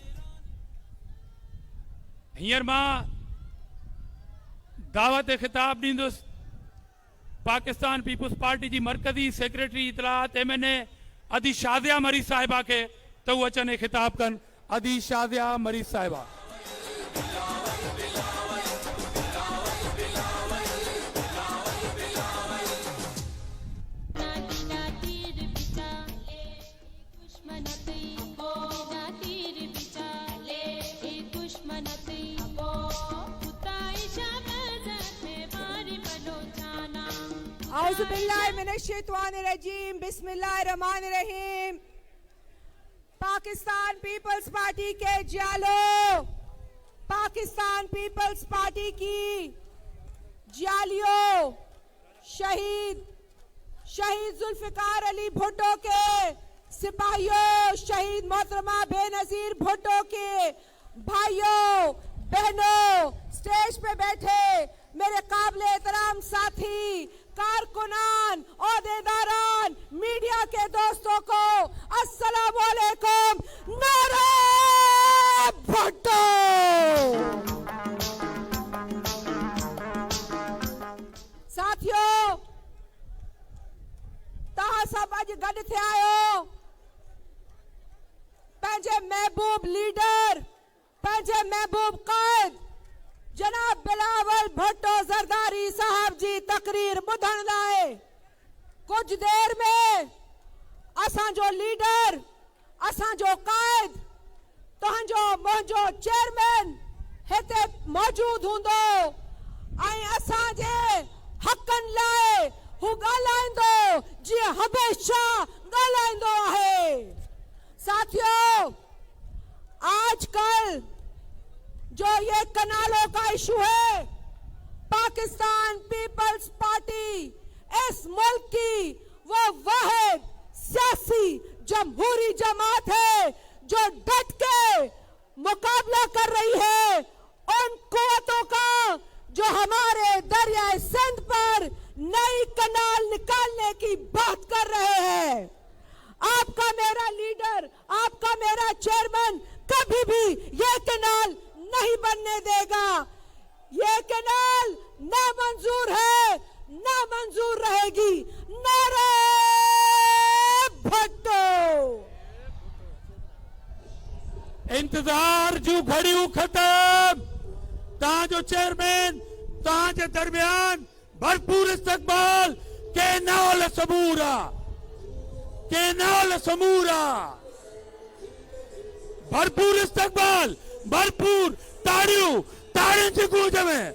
हींअर मां दावत खिताब ॾींदुसि पाकिस्तान पीपुल्स पार्टी जी मरकज़ी सेक्रेटरी इतलात MNA अदी शादिया मरीज़ साहिबा के तो वो अचनि खिताब कन। अदी शादिया मरीज़ साहिबा। औज़ुबिल्लाहिमिनश्शैतानिर्रजीम बिस्मिल्लाहिर्रहमानिर्रहीम। पाकिस्तान पीपल्स पार्टी के जालो, पाकिस्तान पीपल्स पार्टी की जालियों, शहीद जुल्फिकार अली भुट्टो के सिपाहियों, शहीद मोहतरमा बेनजीर भुट्टो के भाइयों बहनों, स्टेज पे बैठे मेरे काबिल एहतराम साथी, कारकुनान, ओहदेदारान, मीडिया के दोस्तों को अस्सलाम वालेकुम। नारा भुट्टो। साथियों, तहां सब अज गड थे आयो पंहिंजे महबूब लीडर, पंहिंजे महबूब कायद जनाब बिलावल भुट्टो ज़रदारी साहब जी तकरीर ॿुधण लाइ। कुछ देर में असांजो लीडर, असांजो कायद, तुंहिंजो मुंहिंजो चेयरमैन हिते मौजूद हूंदो ऐं असांजे हक़नि लाइ हू ॻाल्हाईंदो जीअं हमेशा ॻाल्हाईंदो आहे। साथियों, आजकल जो ये कनालों का इशू है, पाकिस्तान पीपल्स पार्टी इस मुल्क की वो वाहिद सियासी जमहूरी जमात है जो डट के मुकाबला कर रही है उन कुव्वतों का जो हमारे दरियाए सिंध पर नई कनाल निकालने की बात कर रहे हैं। आपका मेरा लीडर, आपका मेरा चेयरमैन कभी भी ये कनाल नहीं बनने देगा। ये कनाल नामंजूर है, नामंजूर रहेगी। नारे भुट्टो। इंतजार जू घड़ियों खत्म। तव्हांजो चेयरमैन तव्हांजे दरमियान भरपूर इस्तकबाल केनाल समूरा, केनाल समूरा। भरपूर इस्तकबाल, भरपूर ताड़ियों, ताड़ियों की गूंज में।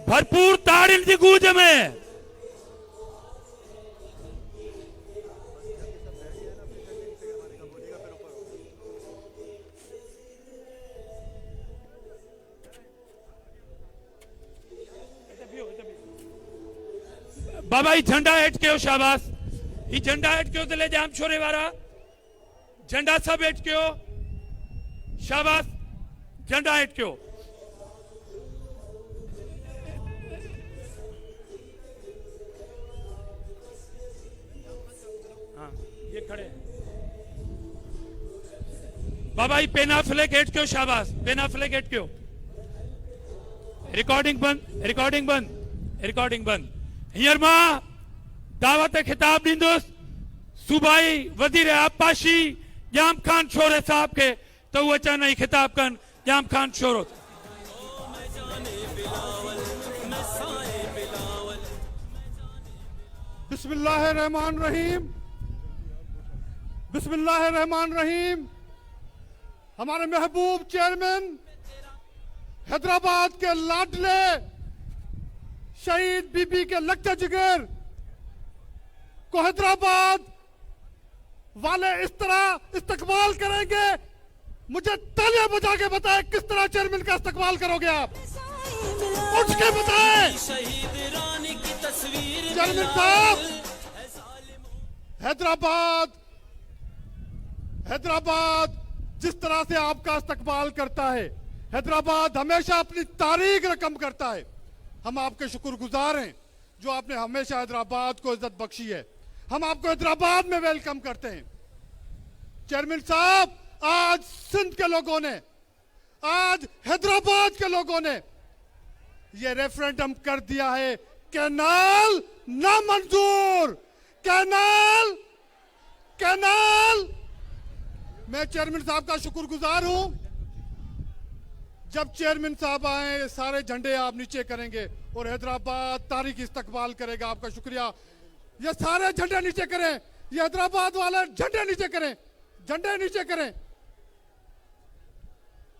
भरपूर ताड़ियों की गूंज में। बाबा ही झंडा हेठ कयो, शाबाश। ही झंडा हेठ कयो दिले जाम छोरे वारा, झंडा सब हेठ कयो, शाबाश। झंडा हेठ कयो। ये खड़े बाबा ही पेना फ्लैग हेठ कयो, शाबाश। पेना फ्लैग हेठ कयो। रिकॉर्डिंग बंद, रिकॉर्डिंग बंद, रिकॉर्डिंग बंद। हींअर मां दावत खिताब ॾींदुसि सूबाई वज़ीर आबपाशी जाम खान शोरे साहब के, तो वो अचनि खिताब कन। जाम खान शोरो। बिस्मिल्लाहिर्रहमानिर्रहीम, बिस्मिल्लाहिर्रहमानिर्रहीम। हमारे महबूब चेयरमैन, हैदराबाद के लाडले शहीद बीबी के लखता जिगर को हैदराबाद वाले इस तरह इस्तकबाल करेंगे, मुझे तालियां बजा के बताएं किस तरह चेयरमैन का इस्तकबाल करोगे आप, उठ के बताएं। शहीद रानी की तस्वीर चेयरमैन साहब, हैदराबाद जिस तरह से आपका इस्तकबाल करता है, हैदराबाद हमेशा अपनी तारीख रकम करता है। हम आपके शुक्रगुजार हैं जो आपने हमेशा हैदराबाद को इज्जत बख्शी है। हम आपको हैदराबाद में वेलकम करते हैं। चेयरमैन साहब, आज सिंध के लोगों ने, आज हैदराबाद के लोगों ने यह रेफरेंडम कर दिया है, कैनाल नामंजूर, कैनाल। मैं चेयरमैन साहब का शुक्रगुजार हूं। जब चेयरमैन साहब आए, सारे झंडे आप नीचे करेंगे और हैदराबाद तारीखी इस्तकबाल करेगा। आपका शुक्रिया। ये सारे झंडे नीचे करें, ये हैदराबाद वाले झंडे नीचे करें, झंडे नीचे करें।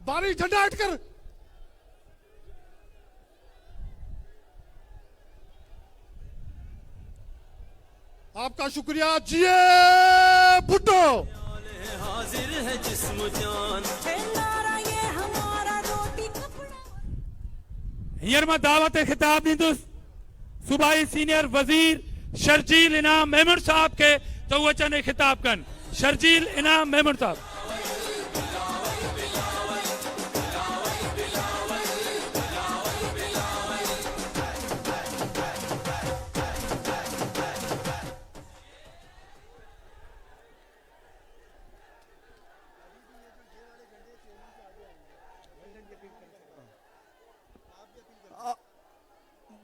बारी झंडा हटकर, आपका शुक्रिया। जिए भुट्टो। हाजिर है जिस्म जान। हींअर मां दावत खिताब ॾींदुसि सूबाई सीनियर वज़ीर शर्जील इनाम मेमन साहब खे त उहे अचनि ऐं खिताब कनि। शर्जील इनाम मेमन साहब।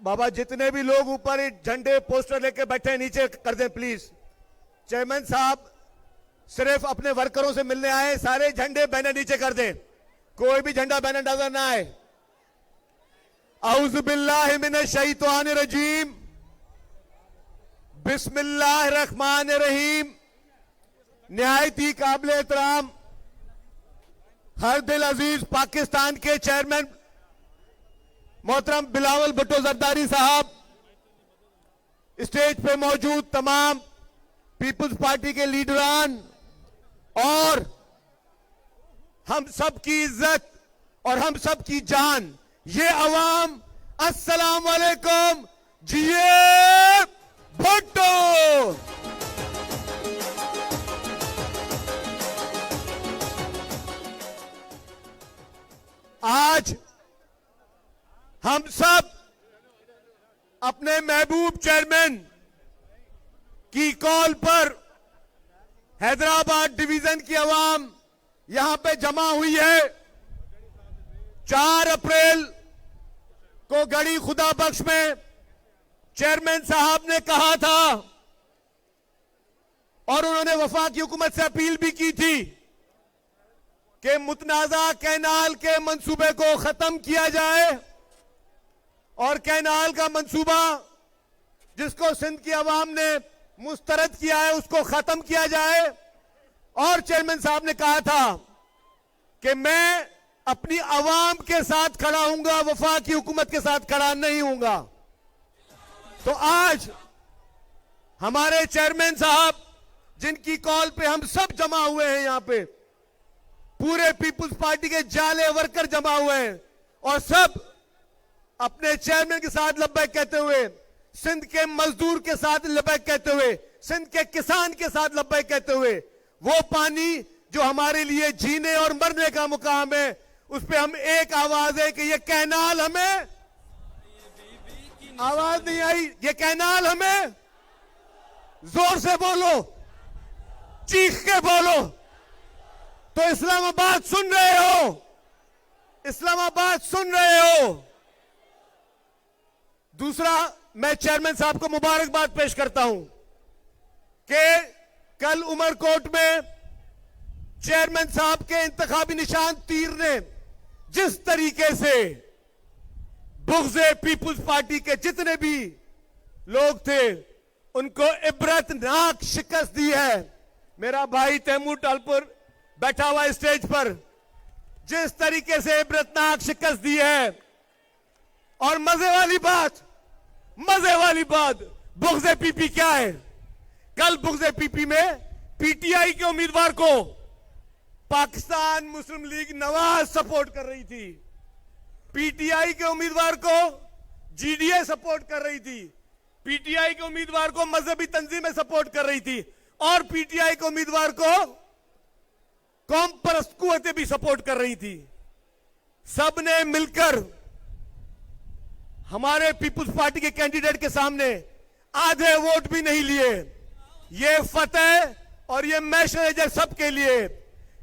बाबा, जितने भी लोग ऊपर झंडे पोस्टर लेके बैठे हैं नीचे कर दें प्लीज। चेयरमैन साहब सिर्फ अपने वर्करों से मिलने आए, सारे झंडे बैनर नीचे कर दें, कोई भी झंडा बैनर नजर ना आए। औज़ु बिल्लाहि मिनश शैतानिर रजीम, बिस्मिल्लाहिर रहमानिर रहीम। निहायत ही काबिल एहतराम हर दिल अजीज पाकिस्तान के चेयरमैन मोहतरम बिलावल भुट्टो जरदारी साहब, स्टेज पे मौजूद तमाम पीपुल्स पार्टी के लीडरान और हम सब की इज्जत और हम सब की जान, ये अवाम, अस्सलाम वालेकुम। जिए भुट्टो। आज हम सब अपने महबूब चेयरमैन की कॉल पर हैदराबाद डिवीजन की आवाम यहां पे जमा हुई है। 4 अप्रैल को गढ़ी खुदा बख्श में चेयरमैन साहब ने कहा था और उन्होंने वफाकी हुकूमत से अपील भी की थी कि मुतनाज़ा कैनाल के मंसूबे को खत्म किया जाए और कैनाल का मंसूबा जिसको सिंध की आवाम ने मुस्तरद किया है उसको खत्म किया जाए। और चेयरमैन साहब ने कहा था कि मैं अपनी आवाम के साथ खड़ा हूंगा, वफाकी हुकूमत के साथ खड़ा नहीं हूंगा। तो आज हमारे चेयरमैन साहब जिनकी कॉल पे हम सब जमा हुए हैं, यहां पे पूरे पीपुल्स पार्टी के जाले वर्कर जमा हुए हैं और सब अपने चेयरमैन के साथ लब्बैक कहते हुए, सिंध के मजदूर के साथ लब्बैक कहते हुए, सिंध के किसान के साथ लब्बैक कहते हुए, वो पानी जो हमारे लिए जीने और मरने का मुकाम है, उस पे हम एक आवाज है कि ये कैनाल हमें, आवाज नहीं आई, ये कैनाल हमें, जोर से बोलो, चीख के बोलो। तो इस्लामाबाद सुन रहे हो, इस्लामाबाद सुन रहे हो। दूसरा, मैं चेयरमैन साहब को मुबारकबाद पेश करता हूं कि कल उमरकोट में चेयरमैन साहब के इंतखाबी निशान तीर ने जिस तरीके से बुग़्ज़े पीपुल्स पार्टी के जितने भी लोग थे उनको इबरतनाक शिकस्त दी है। मेरा भाई तैमूर टालपुर बैठा हुआ स्टेज पर, जिस तरीके से इबरतनाक शिकस्त दी है। और मजे वाली बात बुग़्ज़े पीपी क्या है? कल बुग़्ज़े पीपी में पीटीआई के उम्मीदवार को पाकिस्तान मुस्लिम लीग नवाज सपोर्ट कर रही थी, पीटीआई के उम्मीदवार को जीडीए सपोर्ट कर रही थी, पीटीआई के उम्मीदवार को मजहबी तंजीमें सपोर्ट कर रही थी और पीटीआई के उम्मीदवार को कौम परस्त कुव्वतें भी सपोर्ट कर रही थी। सबने मिलकर हमारे पीपुल्स पार्टी के कैंडिडेट के सामने आधे वोट भी नहीं लिए। ये फतेह और ये मैसेज है सबके लिए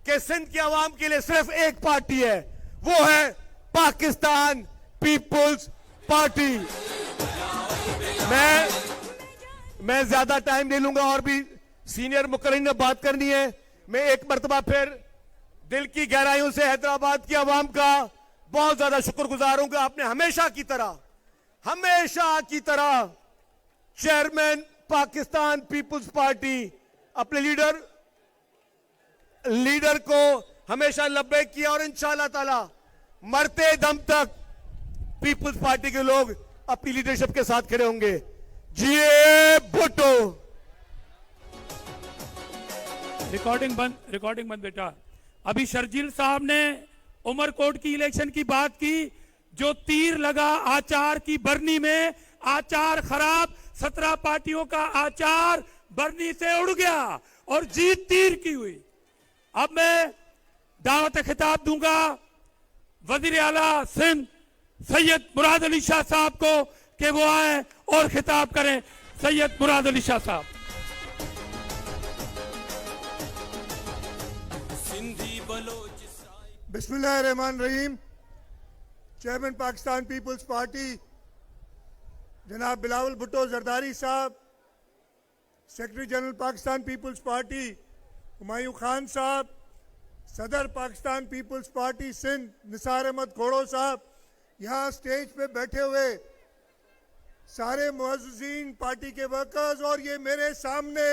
कि सिंध की आवाम के लिए सिर्फ एक पार्टी है, वो है पाकिस्तान पीपुल्स पार्टी। मैं ज्यादा टाइम नहीं लूंगा और भी सीनियर मुकर्रिन ने बात करनी है। मैं एक मर्तबा फिर दिल की गहराइयों से हैदराबाद की आवाम का बहुत ज्यादा शुक्रगुजार हूं कि आपने हमेशा की तरह चेयरमैन पाकिस्तान पीपुल्स पार्टी अपने लीडर को हमेशा लब्बैक किया और इंशाअल्लाह ताला मरते दम तक पीपुल्स पार्टी के लोग अपनी लीडरशिप के साथ खड़े होंगे। जिए भुट्टो। रिकॉर्डिंग बंद बेटा। अभी शर्जील साहब ने उमरकोट की इलेक्शन की बात की, जो तीर लगा आचार की बरनी में, आचार खराब, 17 पार्टियों का आचार बरनी से उड़ गया और जीत तीर की हुई। अब मैं दावत खिताब दूंगा वजीर आला सिंध सैयद मुराद अली शाह साहब को कि वो आए और खिताब करें। सैयद मुराद अली शाह साहब। सिंधी बलोच बिस्मिल्लाहिर्रहमानिर्रहीम। चेयरमैन पाकिस्तान पीपल्स पार्टी जनाब Bilawal Bhutto Zardari sahab, secretary general Pakistan peoples Party Humayun Khan sahab, सदर पाकिस्तान पीपल्स पार्टी सिंध निसार अहमद खोड़ो साहब, यहाँ स्टेज पे बैठे हुए सारे मुअज़्ज़िज़ीन, पार्टी के वर्कर्स और ये मेरे सामने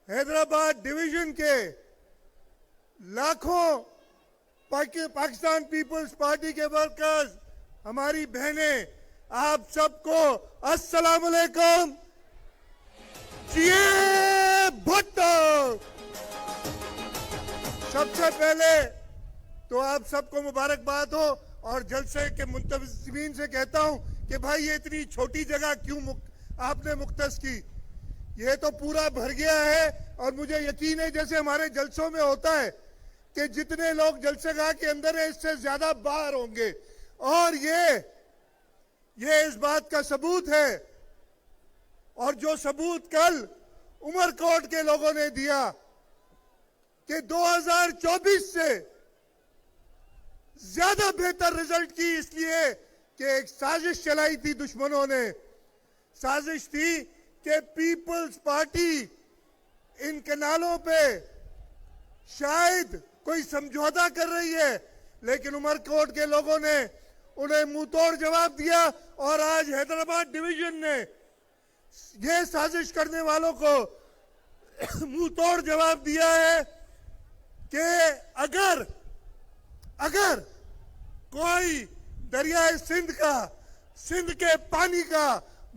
हैदराबाद डिवीजन के लाखों पाकिस्तान पीपल्स पार्टी के वर्कर्स, हमारी बहनें, आप सबको अस्सलाम वालेकुम। जिए भुट्टो। सबसे पहले तो आप सबको मुबारकबाद हो और जलसे के मुंतज़मीन से कहता हूं कि भाई ये इतनी छोटी जगह क्यों आपने मुख्तस की, ये तो पूरा भर गया है और मुझे यकीन है जैसे हमारे जलसों में होता है कि जितने लोग जलसेगाह के अंदर है इससे ज्यादा बाहर होंगे और ये इस बात का सबूत है। और जो सबूत कल उमरकोट के लोगों ने दिया कि 2024 से ज्यादा बेहतर रिजल्ट की, इसलिए कि एक साजिश चलाई थी दुश्मनों ने। साजिश थी कि पीपल्स पार्टी इन कनालों पे शायद कोई समझौता कर रही है, लेकिन उमरकोट के लोगों ने उन्हें मुंहतोड़ जवाब दिया और आज हैदराबाद डिवीजन ने ये साजिश करने वालों को मुंहतोड़ जवाब दिया है कि अगर कोई दरियाए सिंध के पानी का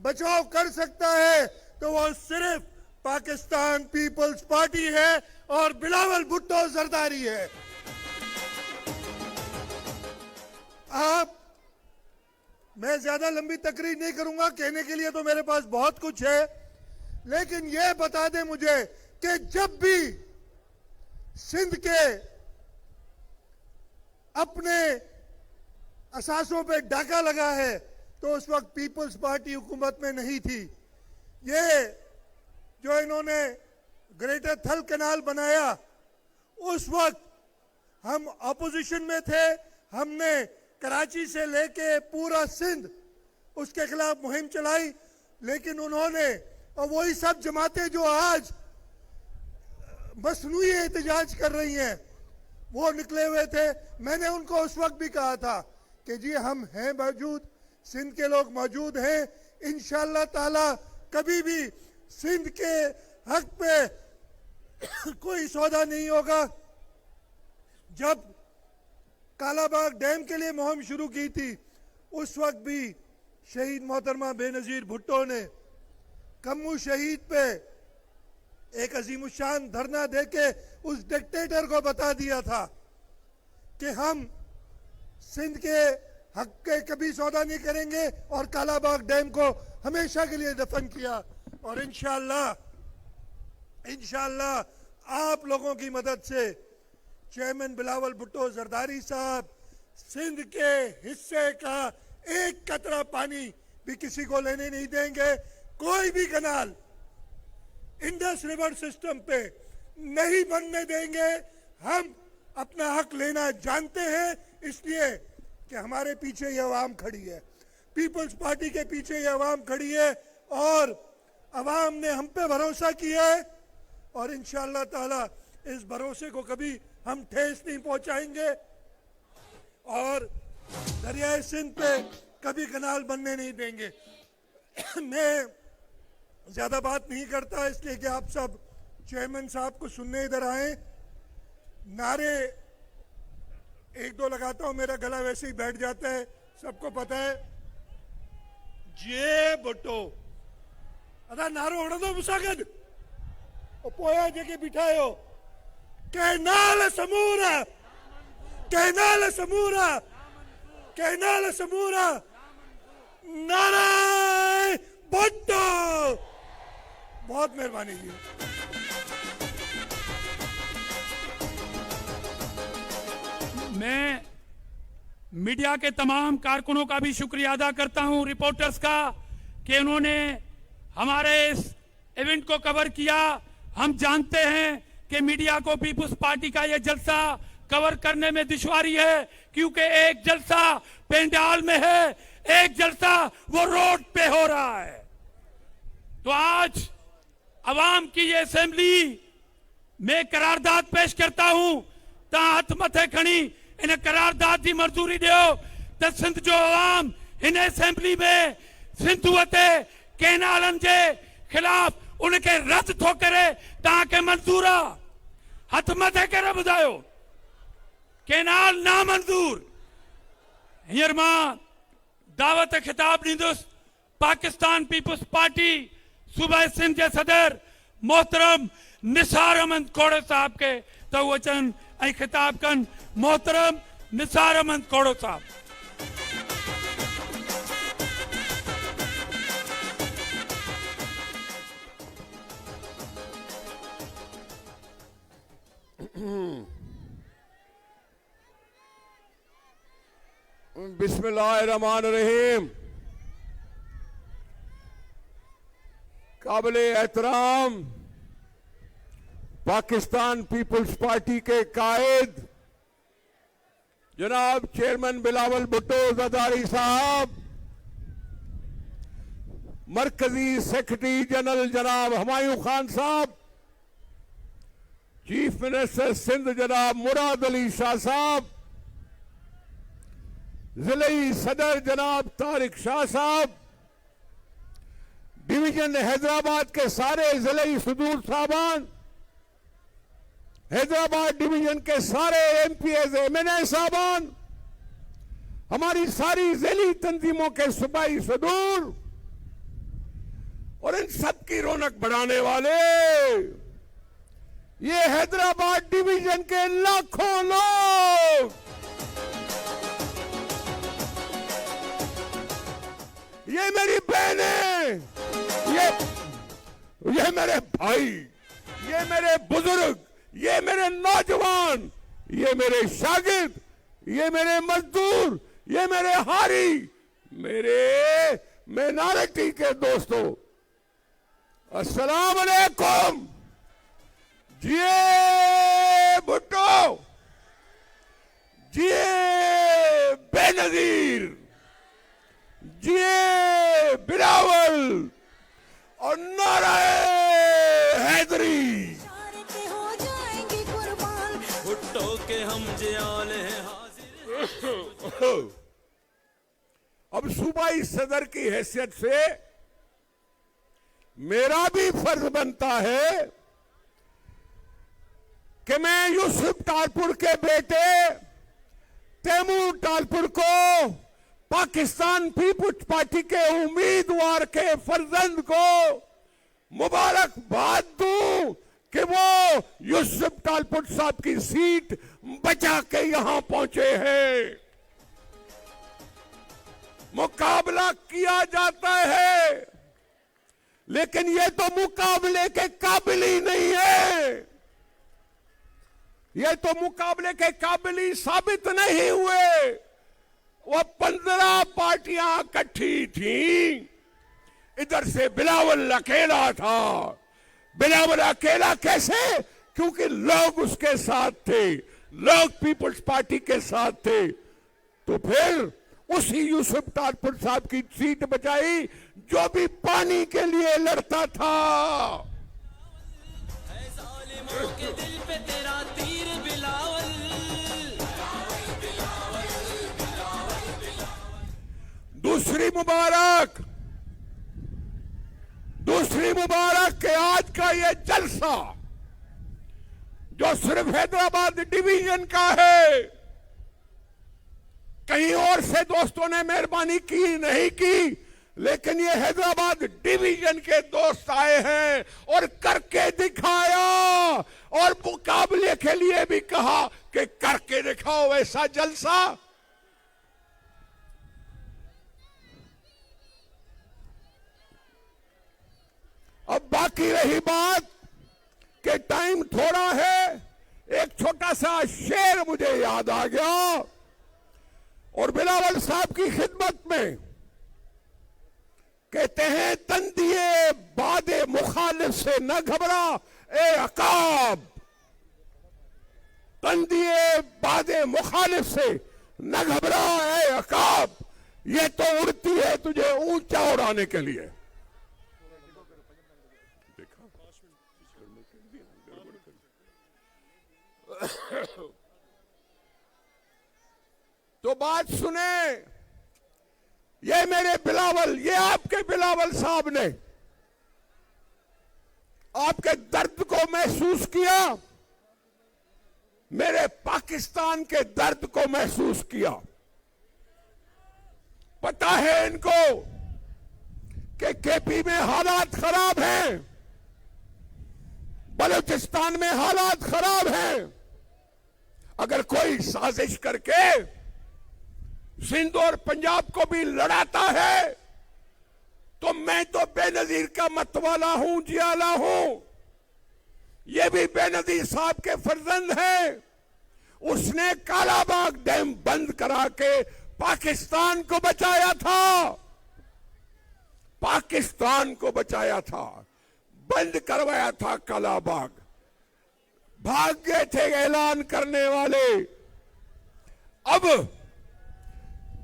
बचाव कर सकता है तो वो सिर्फ पाकिस्तान पीपल्स पार्टी है और बिलावल भुट्टो जरदारी है। मैं ज्यादा लंबी तकरीर नहीं करूंगा, कहने के लिए तो मेरे पास बहुत कुछ है, लेकिन यह बता दें मुझे कि जब भी सिंध के अपने असासों पे डाका लगा है तो उस वक्त पीपल्स पार्टी हुकूमत में नहीं थी। ये जो इन्होंने ग्रेटर थल कैनाल बनाया उस वक्त हम ऑपोजिशन में थे, हमने कराची से लेके पूरा सिंध उसके खिलाफ मुहिम चलाई, लेकिन उन्होंने और वही सब जमातें जो आज मसनूई एहतजाज कर रही हैं वो निकले हुए थे। मैंने उनको उस वक्त भी कहा था कि जी हम हैं मौजूद, सिंध के लोग मौजूद हैं, इंशाअल्लाह ताला कभी भी सिंध के हक पे कोई सौदा नहीं होगा। जब कालाबाग डैम के लिए मुहिम शुरू की थी उस वक्त भी शहीद मोहतरमा बेनजीर भुट्टो ने कम्मू शहीद पे एक अजीमुशान धरना देके उस डिक्टेटर को बता दिया था कि हम सिंध के हक के कभी सौदा नहीं करेंगे और कालाबाग डैम को हमेशा के लिए दफन किया। और इंशाअल्लाह आप लोगों की मदद से चेयरमैन बिलावल भुट्टो जरदारी साहब सिंध के हिस्से का एक कतरा पानी भी किसी को लेने नहीं देंगे। कोई भी कनाल इंडस रिवर सिस्टम पे नहीं बनने देंगे। हम अपना हक लेना जानते हैं, इसलिए कि हमारे पीछे ये अवाम खड़ी है, पीपल्स पार्टी के पीछे ये अवाम खड़ी है और अवाम ने हम पे भरोसा किया है और इंशाअल्लाह ताला इस भरोसे को कभी हम ठेस नहीं पहुंचाएंगे और दरियाए सिंध पे कभी कनाल बनने नहीं देंगे। मैं ज्यादा बात नहीं करता इसलिए कि आप सब चेयरमैन साहब को सुनने इधर आए। नारे एक दो लगाता हूं, मेरा गला वैसे ही बैठ जाता है, सबको पता है। जे भुट्टो अदा नारो हणंदो मूंसां गॾु पोयां जेके बीठा आहियो, कैनाल समूरा कैनाल समूरा कैनाल समूरा नाराय भुट्टो। बहुत मेहरबानी जी। मैं मीडिया के तमाम कारकुनों का भी शुक्रिया अदा करता हूं, रिपोर्टर्स का, कि उन्होंने हमारे इस इवेंट को कवर किया। हम जानते हैं कि मीडिया को पीपुल्स पार्टी का यह जलसा कवर करने में दुश्वारी है, क्योंकि एक जलसा पेंडाल में है, एक जलसा वो रोड पे हो रहा है। तो आज अवाम की ये असेंबली में करारदाद पेश करता हूं, ता हथ मथे खणी इन करारदाद की मंजूरी दियो त सिंध जो अवाम इन असेंबली में सिंधुअते कैनालन के खिलाफ उनके रद्द थो करे। तव्हांखे मंजूर आहे? हथ मथे करे ॿुधायो। कैनाल नामंजूर। हींअर मां दावत खिताब ॾींदुसि पाकिस्तान पीपुल्स पार्टी सूबे सिंध के सदर मोहतरम निसार अहमद खोड़ो साहब के, तो वो अचन ऐं खिताब कन। मोहतरम निसार अहमद खोड़ो साहब। बिस्मिल्लाहिर्रहमानिर्रहीम। काबिले एहतराम पाकिस्तान पीपुल्स पार्टी के कायद जनाब चेयरमैन बिलावल भुट्टो जरदारी साहब, मरकजी सेक्रेटरी जनरल जनाब हुमायूं खान साहब, चीफ मिनिस्टर सिंध जनाब मुराद अली शाह साहब, जिले सदर जनाब तारिक शाह साहब, डिवीजन हैदराबाद के सारे जिले सदूर साहबान, हैदराबाद डिवीजन के सारे एमपीएस एमएनए साहबान, हमारी सारी जिली तंजीमों के सूबाई सदूर और इन सब की रौनक बढ़ाने वाले ये हैदराबाद डिवीजन के लाखों लोग, ये मेरी बहनें, ये मेरे भाई, ये मेरे बुजुर्ग, ये मेरे नौजवान, ये मेरे शागिर्द, ये मेरे मजदूर, ये मेरे हारी, मेरे माइनॉरिटी के दोस्तों, अस्सलाम वालेकुम। जिए भुट्टो, जिए बेनजीर, जिए बिलावल और नाराए हैदरी। भुट्टो के हम जियाल हैं हाजिर। अब सूबाई सदर की हैसियत से मेरा भी फर्ज बनता है कि मैं यूसुफ टालपुर के बेटे तैमूर टालपुर को, पाकिस्तान पीपुल्स पार्टी के उम्मीदवार के फर्जंद को मुबारकबाद दूं कि वो यूसुफ टालपुर साहब की सीट बचा के यहां पहुंचे हैं। मुकाबला किया जाता है, लेकिन ये तो मुकाबले के काबिल ही नहीं है। ये तो मुकाबले के काबिल ही साबित नहीं हुए। वो 15 पार्टियां इकट्ठी थीं। इधर से बिलावल अकेला था। बिलावल अकेला कैसे? क्योंकि लोग उसके साथ थे, लोग पीपल्स पार्टी के साथ थे। तो फिर उसी यूसुफ टालपुर साहब की सीट बचाई जो भी पानी के लिए लड़ता था। के दिल पे तेरा तीर बिलावल। दूसरी मुबारक के आज का ये जलसा जो सिर्फ हैदराबाद डिवीजन का है, कहीं और से दोस्तों ने मेहरबानी की नहीं की, लेकिन ये हैदराबाद डिवीजन के दोस्त आए हैं और करके दिखाया, और मुकाबले के लिए भी कहा कि करके दिखाओ ऐसा जलसा। अब बाकी रही बात कि टाइम थोड़ा है, एक छोटा सा शेर मुझे याद आ गया और बिलावल साहब की खिदमत में कहते हैं, तन दिए बादे मुखालिफ से न घबरा ए अकाब। तन दिए बादे मुखालिफ से न घबरा ए अकाब। ये तो उड़ती है तुझे ऊंचा उड़ाने के लिए। तो बात सुने, ये मेरे बिलावल, ये आपके बिलावल साहब ने आपके दर्द को महसूस किया, मेरे पाकिस्तान के दर्द को महसूस किया। पता है इनको कि केपी में हालात खराब हैं, बलूचिस्तान में हालात खराब हैं। अगर कोई साजिश करके सिंध और पंजाब को भी लड़ाता है तो मैं तो बेनजीर का मतवाला हूं, जियाला हूं। ये भी बेनजीर साहब के फर्जंद हैं। उसने कालाबाग डैम बंद करा के पाकिस्तान को बचाया था, पाकिस्तान को बचाया था, बंद करवाया था कालाबाग। भाग गए थे ऐलान करने वाले। अब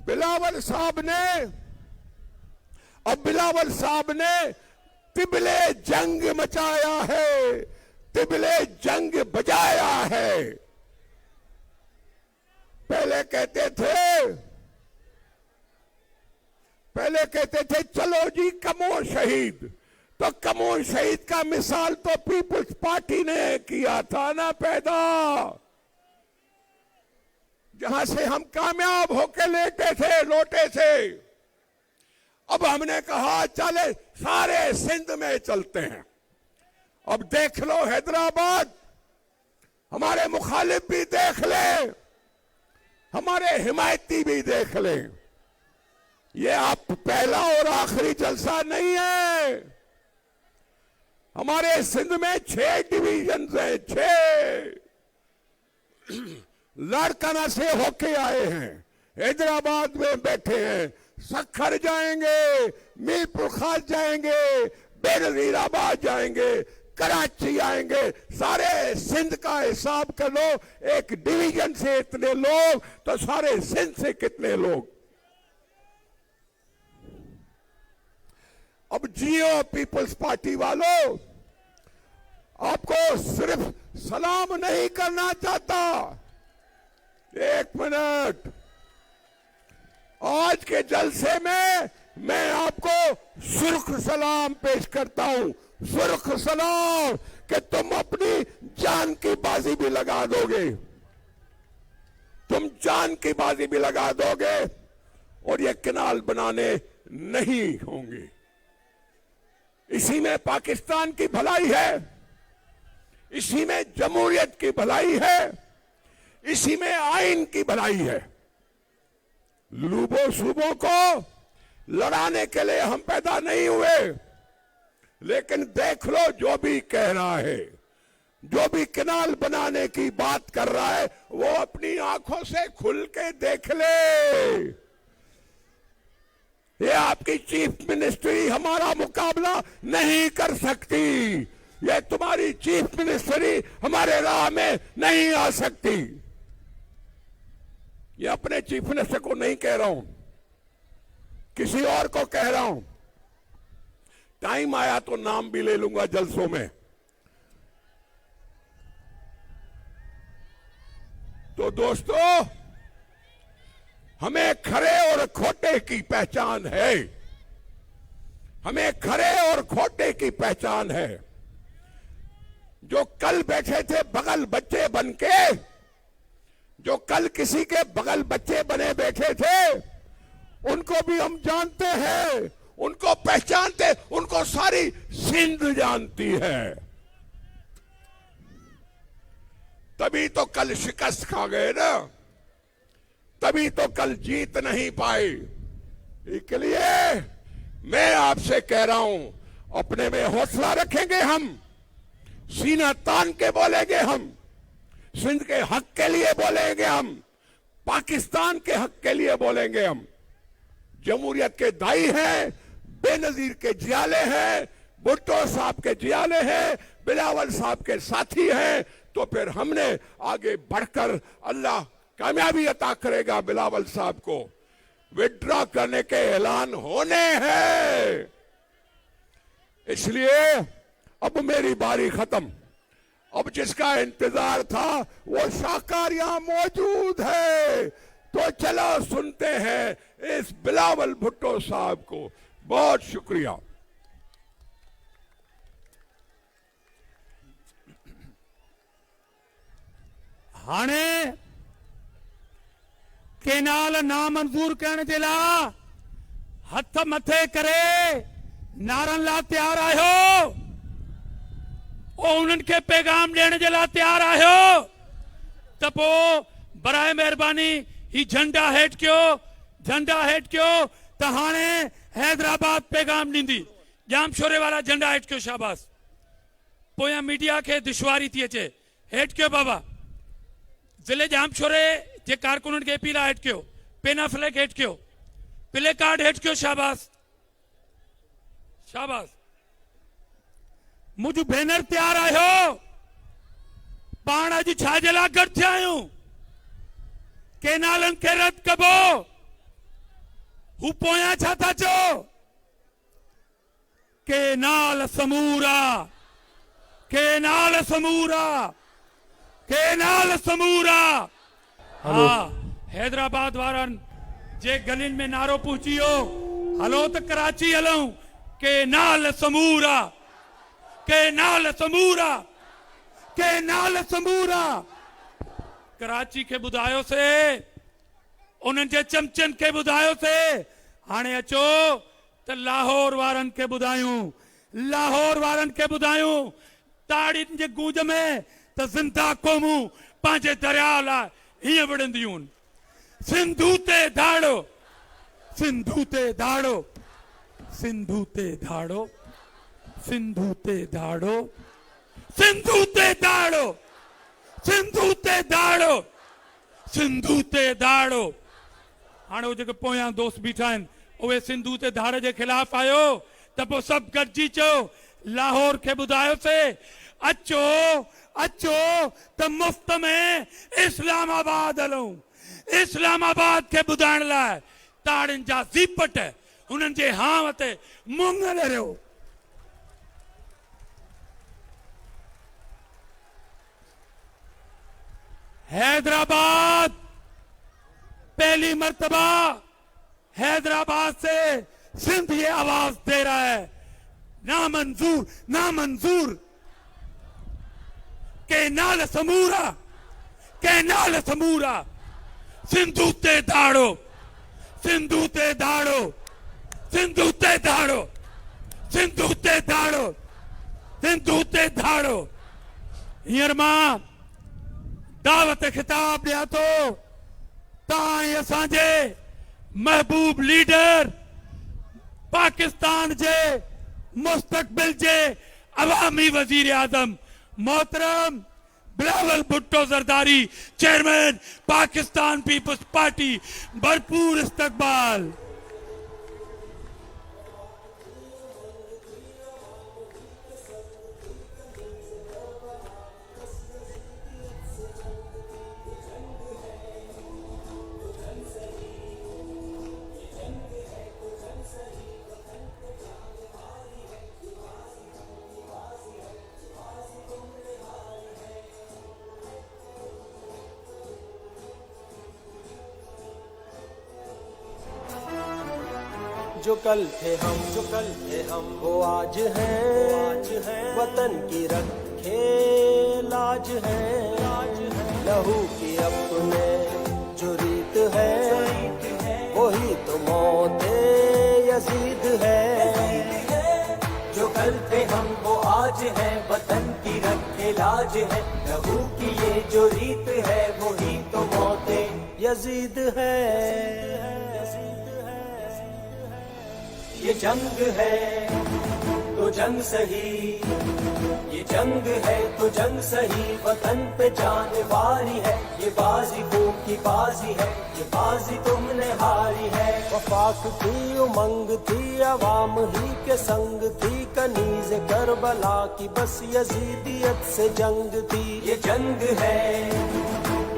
बिलावल साहब ने तिबले जंग मचाया है, तिबले जंग बजाया है। पहले कहते थे चलो जी कमो शहीद, तो कमो शहीद का मिसाल तो पीपल्स पार्टी ने किया था ना पैदा, जहां से हम कामयाब होके लौटे थे। अब हमने कहा चले सारे सिंध में चलते हैं। अब देख लो हैदराबाद, हमारे मुखालिफ भी देख ले, हमारे हिमायती भी देख ले। ये आप पहला और आखिरी जलसा नहीं है। हमारे सिंध में 6 डिवीजन हैं, 6 लाड़काना से होके आए हैं, हैदराबाद में बैठे हैं, सखर जाएंगे, मीरपुर खास जाएंगे, बेनजीराबाद जाएंगे, कराची आएंगे। सारे सिंध का हिसाब कर लो, एक डिवीजन से इतने लोग तो सारे सिंध से कितने लोग। अब जियो पीपल्स पार्टी वालों, आपको सिर्फ सलाम नहीं करना चाहता। एक मिनट, आज के जलसे में मैं आपको सुर्ख सलाम पेश करता हूं, सुर्ख सलाम कि तुम अपनी जान की बाजी भी लगा दोगे, तुम जान की बाजी भी लगा दोगे और ये किनाल बनाने नहीं होंगे। इसी में पाकिस्तान की भलाई है, इसी में जमहूरियत की भलाई है, इसी में आइन की भलाई है। लूबो सूबों को लड़ाने के लिए हम पैदा नहीं हुए, लेकिन देख लो जो भी कह रहा है, जो भी कैनाल बनाने की बात कर रहा है, वो अपनी आंखों से खुल के देख ले। ये आपकी चीफ मिनिस्ट्री हमारा मुकाबला नहीं कर सकती, ये तुम्हारी चीफ मिनिस्ट्री हमारे राह में नहीं आ सकती। ये अपने चीफ मिनिस्टर को नहीं कह रहा हूं, किसी और को कह रहा हूं। टाइम आया तो नाम भी ले लूंगा जलसों में। तो दोस्तों, हमें खरे और खोटे की पहचान है, हमें खरे और खोटे की पहचान है। जो कल बैठे थे बगल बच्चे बनके, जो कल किसी के बगल बच्चे बने बैठे थे, उनको भी हम जानते हैं, उनको पहचानते, उनको सारी सिंध जानती है। तभी तो कल शिकस्त खा गए ना, तभी तो कल जीत नहीं पाए। इसलिए मैं आपसे कह रहा हूं, अपने में हौसला रखेंगे हम, सीना तान के बोलेंगे हम, सिंध के हक के लिए बोलेंगे हम, पाकिस्तान के हक के लिए बोलेंगे हम। जमहूरियत के दाई हैं, बेनजीर के जियाले हैं, भुट्टो साहब के जियाले हैं, बिलावल साहब के साथी हैं। तो फिर हमने आगे बढ़कर, अल्लाह कामयाबी अता करेगा बिलावल साहब को, विड्रॉ करने के ऐलान होने हैं। इसलिए अब मेरी बारी खत्म। अब जिसका इंतजार था वो शाहकार यहां मौजूद है, तो चलो सुनते हैं इस बिलावल भुट्टो साहब को। बहुत शुक्रिया। हाणे केनाल नामंजूर करण जे लाइ हथ मथे करे नारनि लाइ तयार आहियो, उन्हनि खे पैगाम ॾियण जे लाइ तयार आहियो, त पोइ बराए महिरबानी ही झंडा हेठि कयो, झंडा हेठि कयो। त हाणे हैदराबाद पैगाम ॾींदी, जाम शोरे वारा झंडा हेठि कयो, शाबाश। पोयां मीडिया खे दुश्वारी थी अचे, हेठि कयो बाबा। ज़िले जाम शोरे जे कारकुननि खे अपील आहे, हेठि कयो। पेना फ्लैग हेठि कयो, प्ले कार्ड हेठि कयो, शाबाश शाबाश। मुंहिंजो बैनर तयार आहियो, पाण अॼु छाजे लाइ गॾु थिया आहियूं? केनालनि खे रद्द कबो, हू पोयां छा था चओ? केनाल समूरा, केनाल समूरा, केनाल समूरा। हाँ, हैदराबाद वारनि जे गलियुनि में नारो पहुची वियो, हलो त कराची हलूं। केनाल समूरा, केनाल समूरा, केनाल समूरा। कराची खे ॿुधायोसीं, उन्हनि जे चमचनि खे ॿुधायोसीं। हाणे अचो त लाहौर वारनि खे ॿुधायूं, लाहौर वारनि खे ॿुधायूं। ताड़ियुनि जे गूंज में त ज़िंदा क़ौमूं पंहिंजे दरिया लाइ हीअं विढ़ंदियूं आहिनि। सिंधू ते धाड़ो, सिंधू ते धाड़ो, सिंधू ते धाड़ो, सिंधू ते धाड़ो, सिंधू ते धाड़ो, सिंधू ते धाड़ो, सिंधू ते धाड़ो। हाणे जेके पोयां दोस्त बीठा आहिनि, उहे सिंधू ते धाड़ जे ख़िलाफ़ आयो, त पोइ सभु गॾिजी चओ, लाहौर खे ॿुधायोसीं, अचो अचो त मुफ़्त में इस्लामाबाद हलूं। इस्लामाबाद खे ॿुधाइण लाइ ताड़ियुनि जा ज़ीपट हुननि जे हाव ते मुंग लरियो। हैदराबाद पहली मर्तबा हैदराबाद से सिंध ये आवाज दे रहा है, नामंजूर, नामंजूर। केनाल समूरा, केनाल समूरा। सिंधू ते धाड़ो, सिंधू ते धाड़ो, सिंधू ते धाड़ो, सिंधू ते ते धाड़ो सिंधु ते धाड़ो हींअर मां दावत खिताब ॾियां थो ताईं असांजे महबूब लीडर पाकिस्तान जे मुस्तक़बिल जे अवामी वजीर आजम मोहतरम बिलावल भुट्टो जरदारी चेयरमैन पाकिस्तान पीपल्स पार्टी भरपूर इस्तकबाल। जो कल थे हम वो आज हैं वतन की रखे लाज है लहू की अपने जो रीत है वही तो मौते यजीद है। जो कल थे हम वो आज हैं वतन की रखे लाज है लहू की ये जो रीत है वही तो मौते यजीद है। ये जंग है तो जंग सही ये जंग है तो जंग सही वतन पे जान वारी है ये बाजी खून की बाजी है ये बाजी तुमने हारी है। वफाक थी उमंग थी अवाम ही के संग थी कनीज करबला की बस यजीदियत से जंग थी। ये जंग है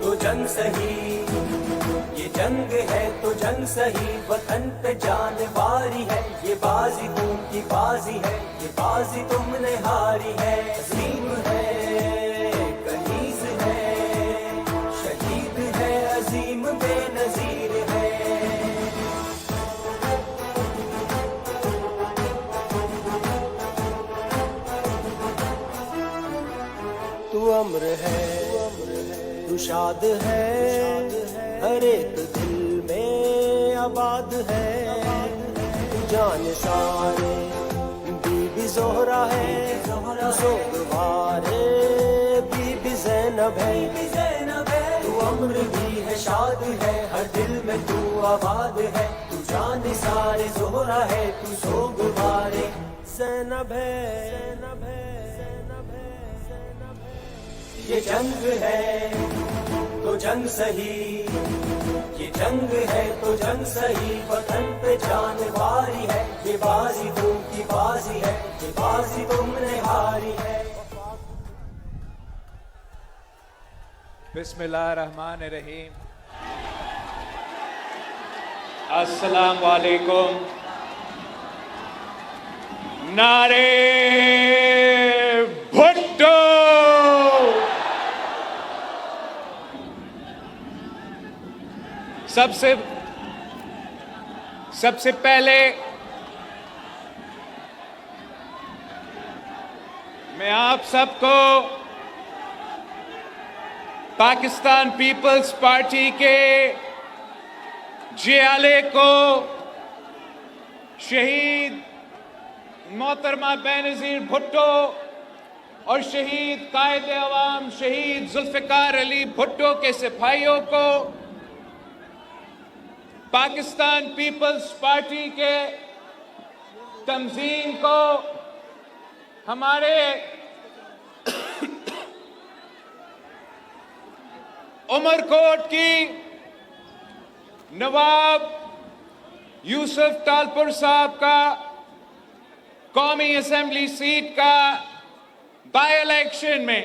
तो जंग सही ये जंग है तो जंग सही वतन पे जान वारी है ये बाजी खून की बाजी है ये बाजी तुमने हारी है। अजीम है कनीज है शहीद है अजीम बेनजीर है। तू अम्र है तू शाद है हर एक दिल में आबाद है। जान सारे बीबी ज़ोहरा है सोगवारे बीबी ज़ैनब है। तू अम्र भी है शाद है हर दिल में तू आबाद है। तू जान सारे ज़ोहरा है तू सोगवारे ज़ैनब है। ये जंग है तो जंग सही ये जंग है तो जंग सही वतन पे जान वारी है ये बाजी खून की बाजी है ये बाजी तुमने हारी है। बिस्मिल्लाहिर्रहमानिर्रहीम। अस्सलाम वालेकुम। नारे भुट्टो सबसे पहले मैं आप सबको पाकिस्तान पीपल्स पार्टी के जियाले को शहीद मोहतरमा बेनजीर भुट्टो और शहीद कायद अवाम शहीद जुल्फिकार अली भुट्टो के सिपाहियों को पाकिस्तान पीपल्स पार्टी के तंजीम को हमारे उमरकोट की नवाब यूसुफ तालपुर साहब का कौमी असेंबली सीट का बाय इलेक्शन में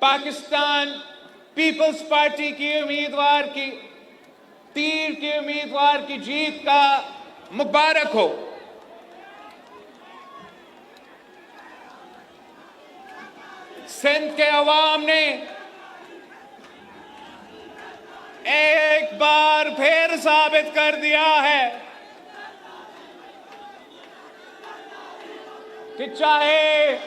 पाकिस्तान पीपल्स पार्टी की उम्मीदवार की तीर के उम्मीदवार की जीत का मुबारक हो। सिंध के अवाम ने एक बार फिर साबित कर दिया है कि चाहे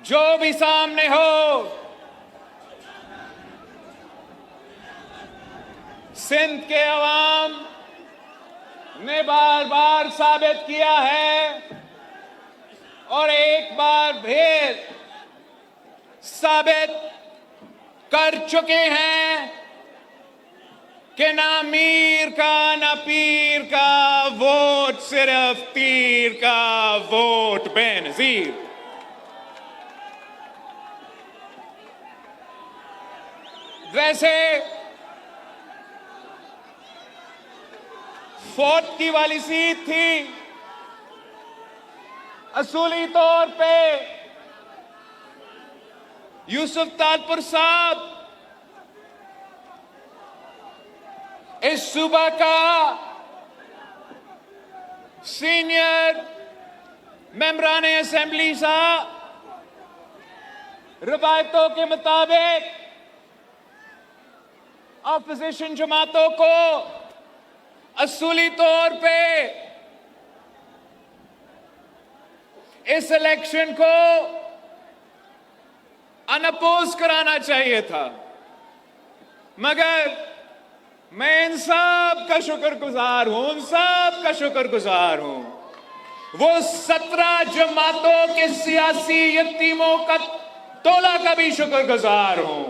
जो भी सामने हो सिंध के अवाम ने बार बार साबित किया है और एक बार फिर साबित कर चुके हैं कि ना मीर का ना पीर का वोट, सिर्फ तीर का वोट बेनजीर। वैसे फोर्थ की वाली सीट थी, असूली तौर पे यूसुफ तालपुर साहब इस सूबा का सीनियर मेंबरान असेंबली साहब, रवायतों के मुताबिक ऑपोजिशन जमातों को असूली तौर पे इस इलेक्शन को अनअपोज कराना चाहिए था, मगर मैं इन सब का शुक्रगुजार हूं, उन सब का शुक्रगुजार हूं, वो 17 जमातों के सियासी यतीमों का टोला का भी शुक्रगुजार हूं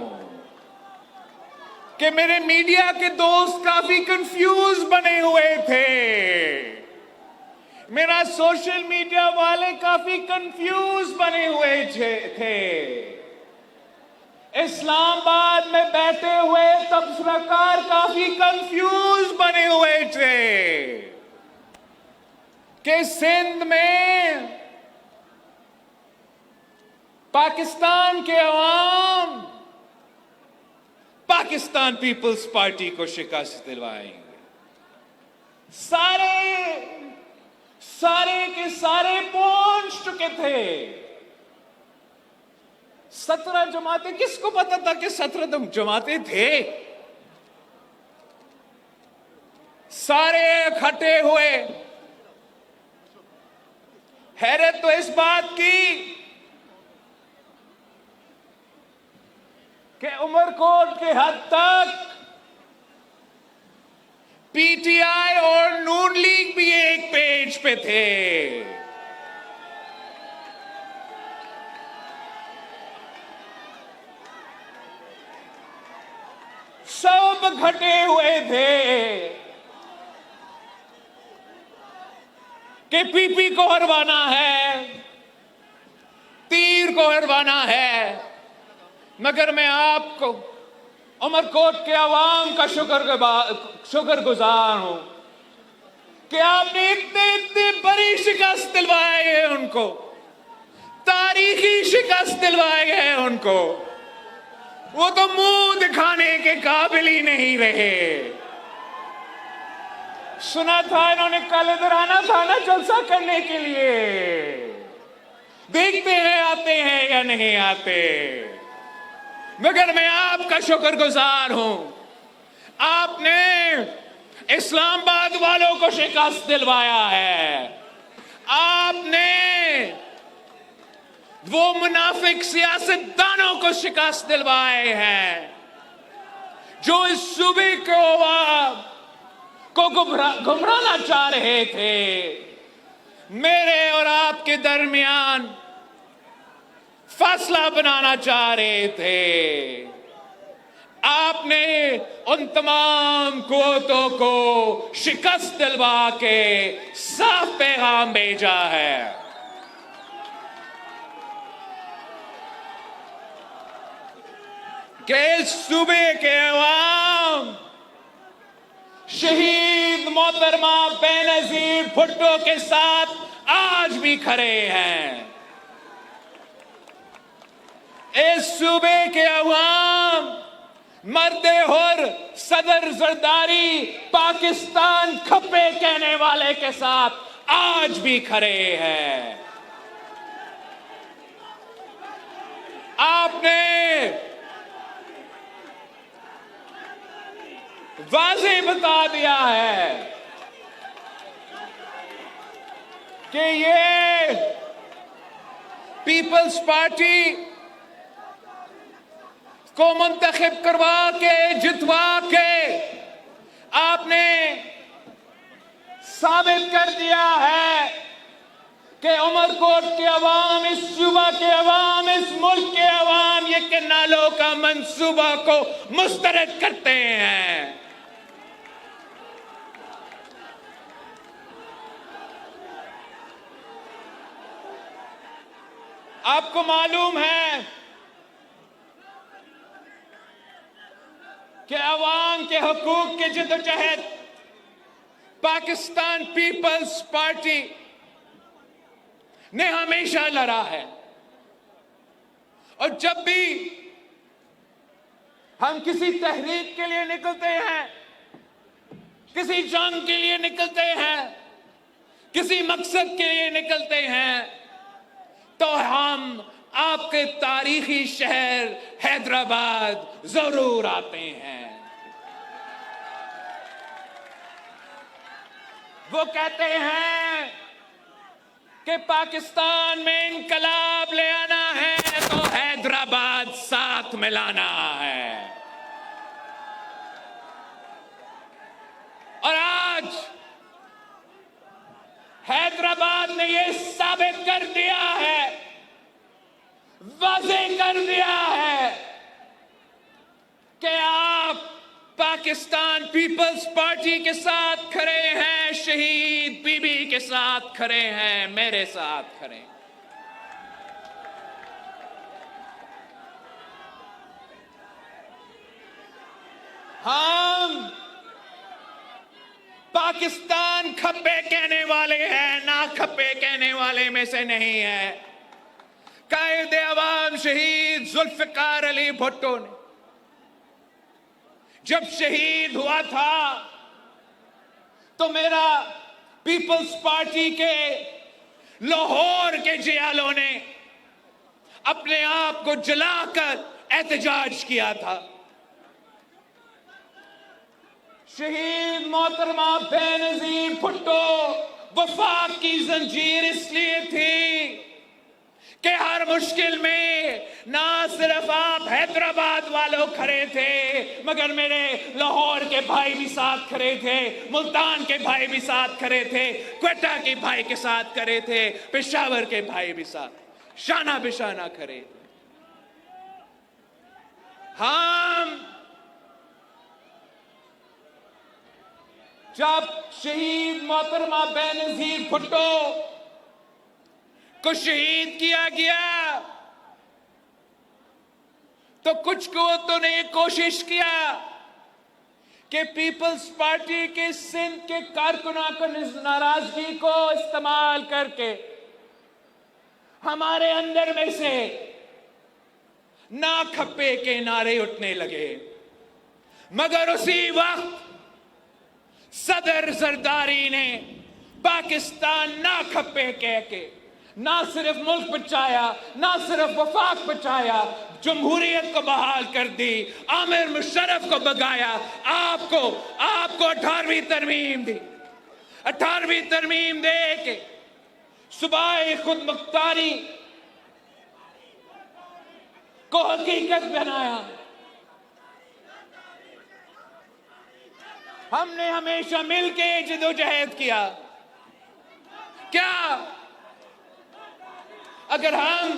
कि मेरे मीडिया के दोस्त काफी कंफ्यूज बने हुए थे, मेरा सोशल मीडिया वाले काफी कंफ्यूज बने हुए थे। इस्लामाबाद में बैठे हुए तबसराकार काफी कंफ्यूज बने हुए थे कि सिंध में पाकिस्तान के अवाम पाकिस्तान पीपल्स पार्टी को शिकस्त दिलवाएंगे। सारे के सारे पहुंच चुके थे। 17 जमातें, किसको पता था कि 17 जमातें थे? सारे इकट्ठे हुए। हैरत तो इस बात की कि उमरकोट के हद तक पीटीआई और नून लीग भी एक पेज पे थे। सब इकट्ठे हुए थे कि पीपी को हरवाना है, तीर को हरवाना है, मगर मैं आपको उमरकोट के अवाम का शुक्रगुजार हूं कि आपने इतने बड़ी शिकस्त दिलवाई है उनको, तारीखी शिकस्त दिलवाई है उनको। वो तो मुंह दिखाने के काबिल ही नहीं रहे। सुना था इन्होंने कल इधर आना था ना जलसा करने के लिए, देखते हैं आते हैं या नहीं आते। मगर मैं आपका शुक्रगुजार हूं, आपने इस्लामाबाद वालों को शिकस्त दिलवाया है। आपने वो मुनाफिक सियासतदानों को शिकस्त दिलवाए हैं जो इस सूबे को गुमराना चाह रहे थे। मेरे और आपके दरमियान फासला बनाना चाह रहे थे। आपने उन तमाम कुव्वतों को शिकस्त दिलवा के साफ पैगाम भेजा है। कि इस सूबे के अवाम शहीद मोहतरमा बेनजीर भुट्टो के साथ आज भी खड़े हैं। इस सूबे के अवाम मर्दे हुर सदर जरदारी पाकिस्तान खप्पे कहने वाले के साथ आज भी खड़े हैं। आपने वाज़ेह बता दिया है कि ये पीपल्स पार्टी को मुंतखब करवा के जितवा के आपने साबित कर दिया है कि उमरकोट के अवाम, इस सूबा के अवाम, इस मुल्क के अवाम ये किनालों का मंसूबा को मुस्तरद करते हैं। आपको मालूम है कि अवाम के हकूक के जदोजहद पाकिस्तान पीपल्स पार्टी ने हमेशा लड़ा है, और जब भी हम किसी तहरीक के लिए निकलते हैं, किसी जंग के लिए निकलते हैं, किसी मकसद के लिए निकलते हैं, तो हम आपके तारीखी शहर हैदराबाद जरूर आते हैं। वो कहते हैं कि पाकिस्तान में इनकलाब ले आना है तो हैदराबाद साथ मिलाना है, और आज हैदराबाद ने यह साबित कर दिया है, वाज़ेह कर दिया है कि आप पाकिस्तान पीपल्स पार्टी के साथ खड़े हैं, शहीद बीबी के साथ खड़े हैं, मेरे साथ खड़े हैं। हम पाकिस्तान खप्पे कहने वाले हैं, ना खप्पे कहने वाले में से नहीं है। कायद अवाम शहीद जुल्फिकार अली भुट्टो ने जब शहीद हुआ था तो मेरा पीपल्स पार्टी के लाहौर के जियालों ने अपने आप को जलाकर एहतजाज किया था। शहीद मोहतरमा बेनजीर भुट्टो वफाक की जंजीर इसलिए थी कि हर मुश्किल में ना सिर्फ आप हैदराबाद वालों खड़े थे, मगर मेरे लाहौर के भाई भी साथ खड़े थे, मुल्तान के भाई भी साथ खड़े थे, क्वेटा के भाई के साथ खड़े थे, पेशावर के भाई भी साथ शाना बिशाना खड़े थे। हम जब शहीद मोहतरमा बेनजीर भुट्टो को शहीद किया गया तो कुछ को ने कोशिश किया कि पीपल्स पार्टी के सिंध के कारकुनों को नाराजगी को इस्तेमाल करके हमारे अंदर में से ना खप्पे के नारे उठने लगे, मगर उसी वक्त सदर जरदारी ने पाकिस्तान ना खप्पे कह के ना सिर्फ मुल्क बचाया, ना सिर्फ वफाक बचाया, जमहूरियत को बहाल कर दी, आमिर मुशर्रफ को भगाया, आपको 18वीं तरमीम दी। 18वीं तरमीम दे के सुबाह खुद मुख्तारी को हकीकत बनाया। हमने हमेशा मिलके जदोजहद किया। क्या अगर हम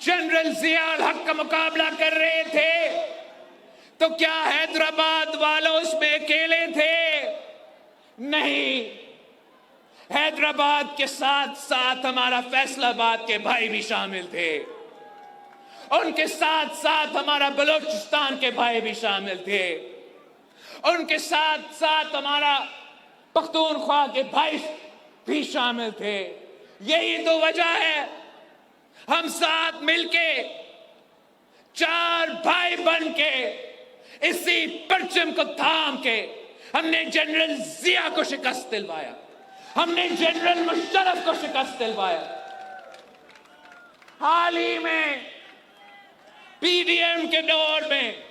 जनरल जियाउल हक का मुकाबला कर रहे थे तो क्या हैदराबाद वालों उसमें अकेले थे? नहीं, हैदराबाद के साथ साथ हमारा फैसलाबाद के भाई भी शामिल थे, उनके साथ साथ हमारा बलूचिस्तान के भाई भी शामिल थे, उनके साथ साथ हमारा पख्तूनख्वा के भाई भी शामिल थे। यही तो वजह है हम साथ मिलके 4 भाई बन के इसी परचम को थाम के हमने जनरल जिया को शिकस्त दिलवाया, हमने जनरल मुशर्रफ को शिकस्त दिलवाया। हाल ही में पीडीएम के दौर में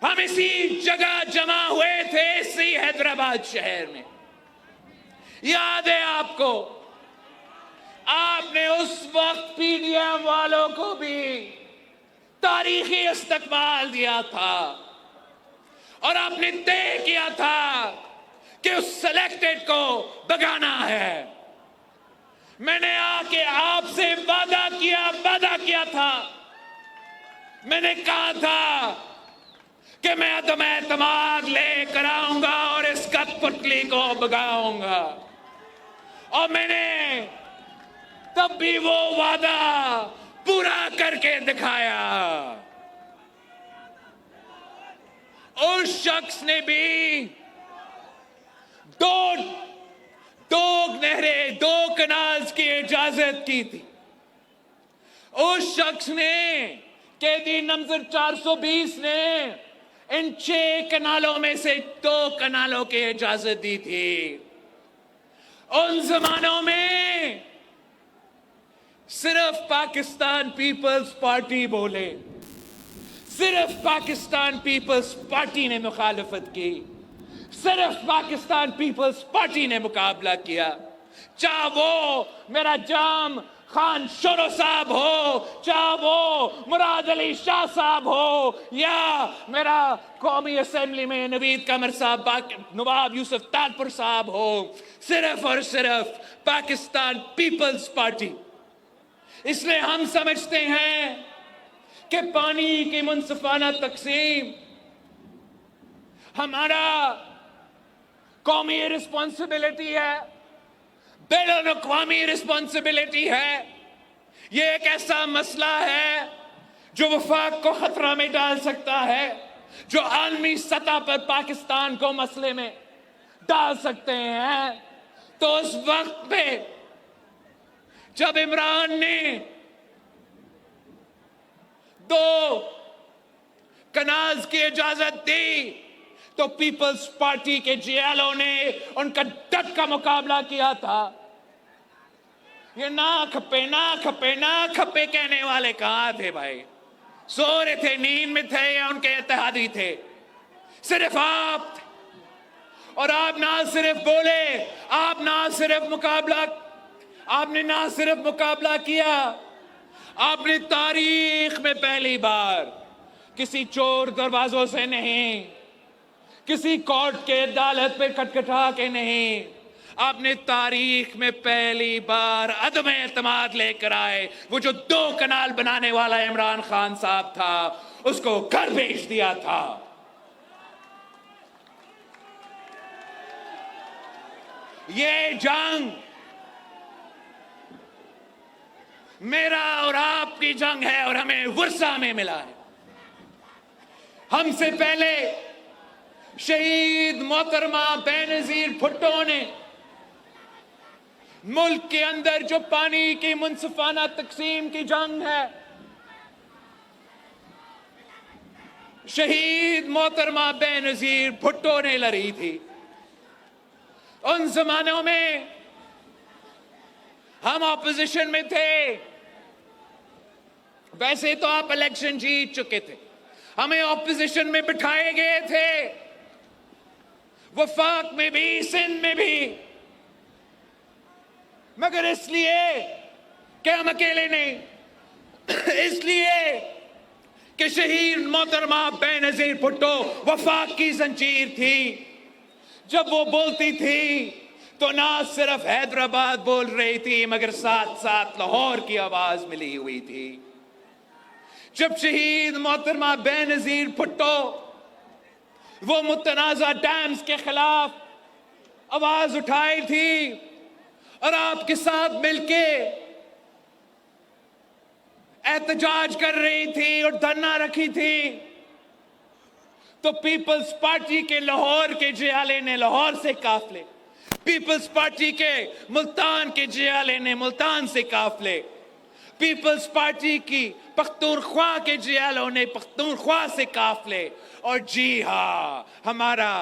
हम इसी जगह जमा हुए थे, इसी हैदराबाद शहर में। याद है आपको, आपने उस वक्त पीडीएम वालों को भी तारीखी इस्तकबाल दिया था और आपने तय किया था कि उस सिलेक्टेड को भगाना है। मैंने आके आपसे वादा किया था, मैंने कहा था कि मैं अदम एतमाद लेकर आऊंगा और इस कठपुतली को भगाऊंगा, और मैंने तब भी वो वादा पूरा करके दिखाया। उस शख्स ने भी दो नहरें, 2 कनाल्स की इजाजत की थी। उस शख्स ने, कैदी नंबर 420 ने इन 6 कनालों में से 2 कनालों की इजाजत दी थी। उन जमानों में सिर्फ पाकिस्तान पीपल्स पार्टी बोले, सिर्फ पाकिस्तान पीपल्स पार्टी ने मुखालफत की, सिर्फ पाकिस्तान पीपल्स पार्टी ने मुकाबला किया। चाहे वो मेरा जाम खान शोरो साहब हो, चाहे वो मुराद अली शाह साहब हो, या मेरा कौमी असेंबली में नवीद कमर साहब, नवाब यूसुफ तालपुर साहब हो, सिर्फ और सिर्फ पाकिस्तान पीपल्स पार्टी। इसलिए हम समझते हैं कि पानी की मुनसिफाना तकसीम हमारा कौमी रिस्पॉन्सिबिलिटी है, बैनुल अक़वामी रिस्पॉन्सिबिलिटी है। ये एक ऐसा मसला है जो वफाक को खतरा में डाल सकता है, जो आलमी सतह पर पाकिस्तान को मसले में डाल सकते हैं। तो उस वक्त पे जब इमरान ने 2 कनाल्स की इजाजत दी, तो पीपल्स पार्टी के जियालों ने उनका डट का मुकाबला किया था। ये ना खपे ना खपे ना खपे कहने वाले कहां थे भाई? सो रहे थे, नींद में थे, या उनके इत्तेहादी थे? सिर्फ आप थे। और आप ना सिर्फ बोले, आपने ना सिर्फ मुकाबला किया, आपने तारीख में पहली बार किसी चोर दरवाजों से नहीं, किसी कोर्ट के अदालत पे खटखटा के नहीं, आपने तारीख में पहली बार अदम एतमाद लेकर आए। वो जो 2 कनाल बनाने वाला इमरान खान साहब था, उसको घर भेज दिया था। ये जंग मेरा और आपकी जंग है, और हमें वर्षा में मिला है। हमसे पहले शहीद मोहतरमा बेनजीर भुट्टो ने मुल्क के अंदर जो पानी की मुनसिफाना तकसीम की जंग है, शहीद मोहतरमा बेनजीर भुट्टो ने लड़ी थी। उन जमानों में हम ऑपोजिशन में थे। वैसे तो आप इलेक्शन जीत चुके थे, हमें ऑपोजिशन में बिठाए गए थे, वफाक में भी, सिंध में भी, मगर इसलिए कि हम अकेले नहीं, इसलिए कि शहीद मोहतरमा बेनजीर भुट्टो वफाक की जंजीर थी। जब वो बोलती थी तो ना सिर्फ हैदराबाद बोल रही थी, मगर साथ साथ लाहौर की आवाज मिली हुई थी। जब शहीद मोहतरमा बेनजीर भुट्टो वो मुतनाज़ा डैम्स के खिलाफ आवाज उठाई थी और आपके साथ मिलके एहतजाज कर रही थी और धरना रखी थी, तो पीपल्स पार्टी के लाहौर के जियाले ने लाहौर से काफले, पीपल्स पार्टी के मुल्तान के जियाले ने मुल्तान से काफले, पीपल्स पार्टी की पख्तूनख्वा के जियालों ने पख्तूनख्वा से काफले, और जी हाँ, हमारा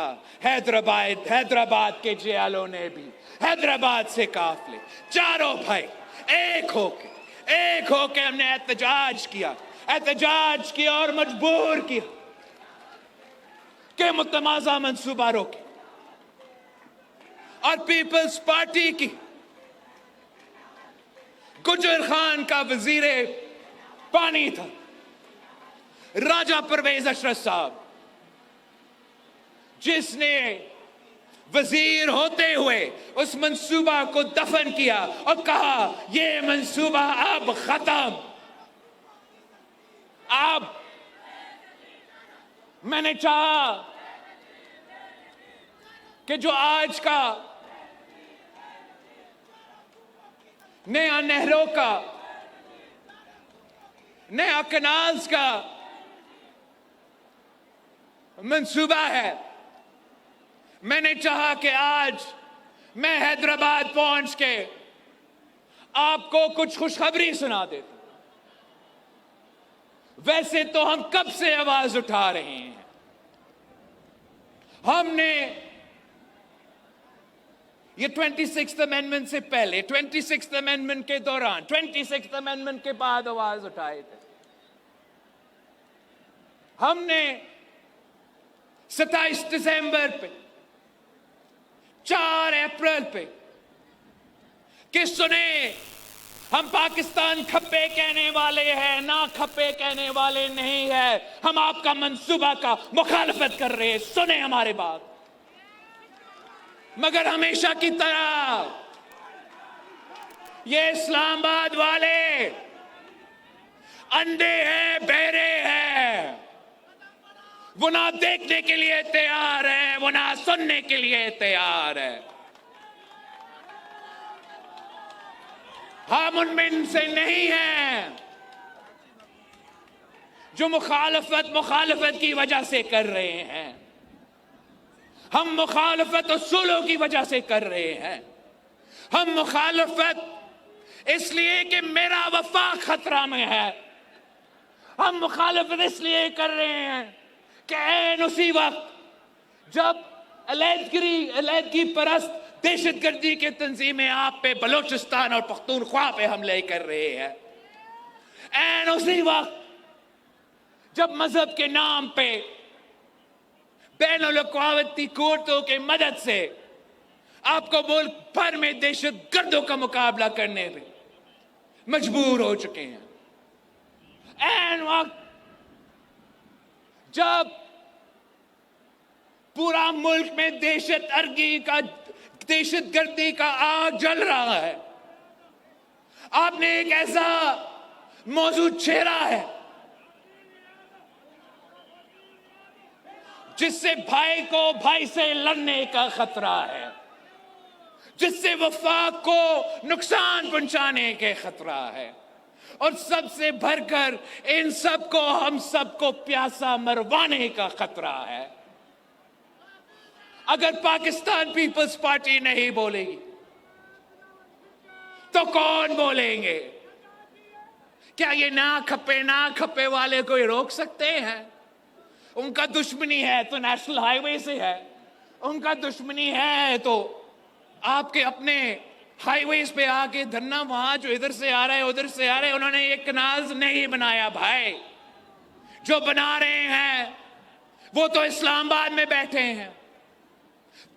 हैदराबाद के जियालों ने भी हैदराबाद से काफले। चारों भाई एक होके हमने एहतजाज किया और मजबूर किया कि मुतमाज़ा मंसूबा रोके। और पीपल्स पार्टी की गुजर खान का वजीरे पानी था राजा परवेज अशरफ साहब, जिसने वजीर होते हुए उस मंसूबा को दफन किया और कहा यह मंसूबा अब खत्म। अब मैंने चाहा कि जो आज का नया नहरों का, नया कनाल्स का मंसूबा है, मैंने चाहा कि आज मैं हैदराबाद पहुंच के आपको कुछ खुशखबरी सुना देता। वैसे तो हम कब से आवाज उठा रहे हैं। हमने ये 26th अमेंडमेंट से पहले, 26th अमेंडमेंट के दौरान, 26th अमेंडमेंट के बाद आवाज उठाए थे। हमने 27 दिसंबर पे, 4 अप्रैल पे कि सुने, हम पाकिस्तान खप्पे कहने वाले हैं ना, खप्पे कहने वाले नहीं है, हम आपका मंसूबा का मुखालफत कर रहे हैं, सुने हमारे बात। मगर हमेशा की तरह ये इस्लामाबाद वाले अंधे हैं, बहरे हैं, वो ना देखने के लिए तैयार है, वो ना सुनने के लिए तैयार है। हम उनमें से नहीं हैं जो मुखालफत की वजह से कर रहे हैं। हम मुखालफत उसूलों की वजह से कर रहे हैं। हम मुखालफत इसलिए कि मेरा वफाक खतरा में है। हम मुखालफत इसलिए कर रहे हैं कि ऐन उसी वक्त जब अलैदगी परस्त दहशतगर्दी के तंजीमें आप पे, बलोचिस्तान और पख्तूनख्वा पे हमले कर रहे हैं, ऐन उसी वक्त जब मजहब के नाम पे बैनुल-अक़वामी कोर्टों के मदद से आपको मुल्क भर में दहशतगर्दों का मुकाबला करने पे मजबूर हो चुके हैं, ऐन वक्त जब पूरा मुल्क में दहशतगर्दी का आग जल रहा है, आपने एक ऐसा मौजूद छेड़ा है जिससे भाई को भाई से लड़ने का खतरा है, जिससे वफाक को नुकसान पहुंचाने के खतरा है, और सबसे भरकर इन सबको, हम सबको प्यासा मरवाने का खतरा है। अगर पाकिस्तान पीपल्स पार्टी नहीं बोलेगी तो कौन बोलेंगे? क्या ये ना खप्पे वाले कोई रोक सकते हैं? उनका दुश्मनी है तो नेशनल हाईवे से है, उनका दुश्मनी है तो आपके अपने हाईवेज पे आके धरना, वहां जो इधर से आ रहा है उधर से आ रहे हैं। उन्होंने ये कनाल्स नहीं बनाया भाई, जो बना रहे हैं वो तो इस्लामाबाद में बैठे हैं।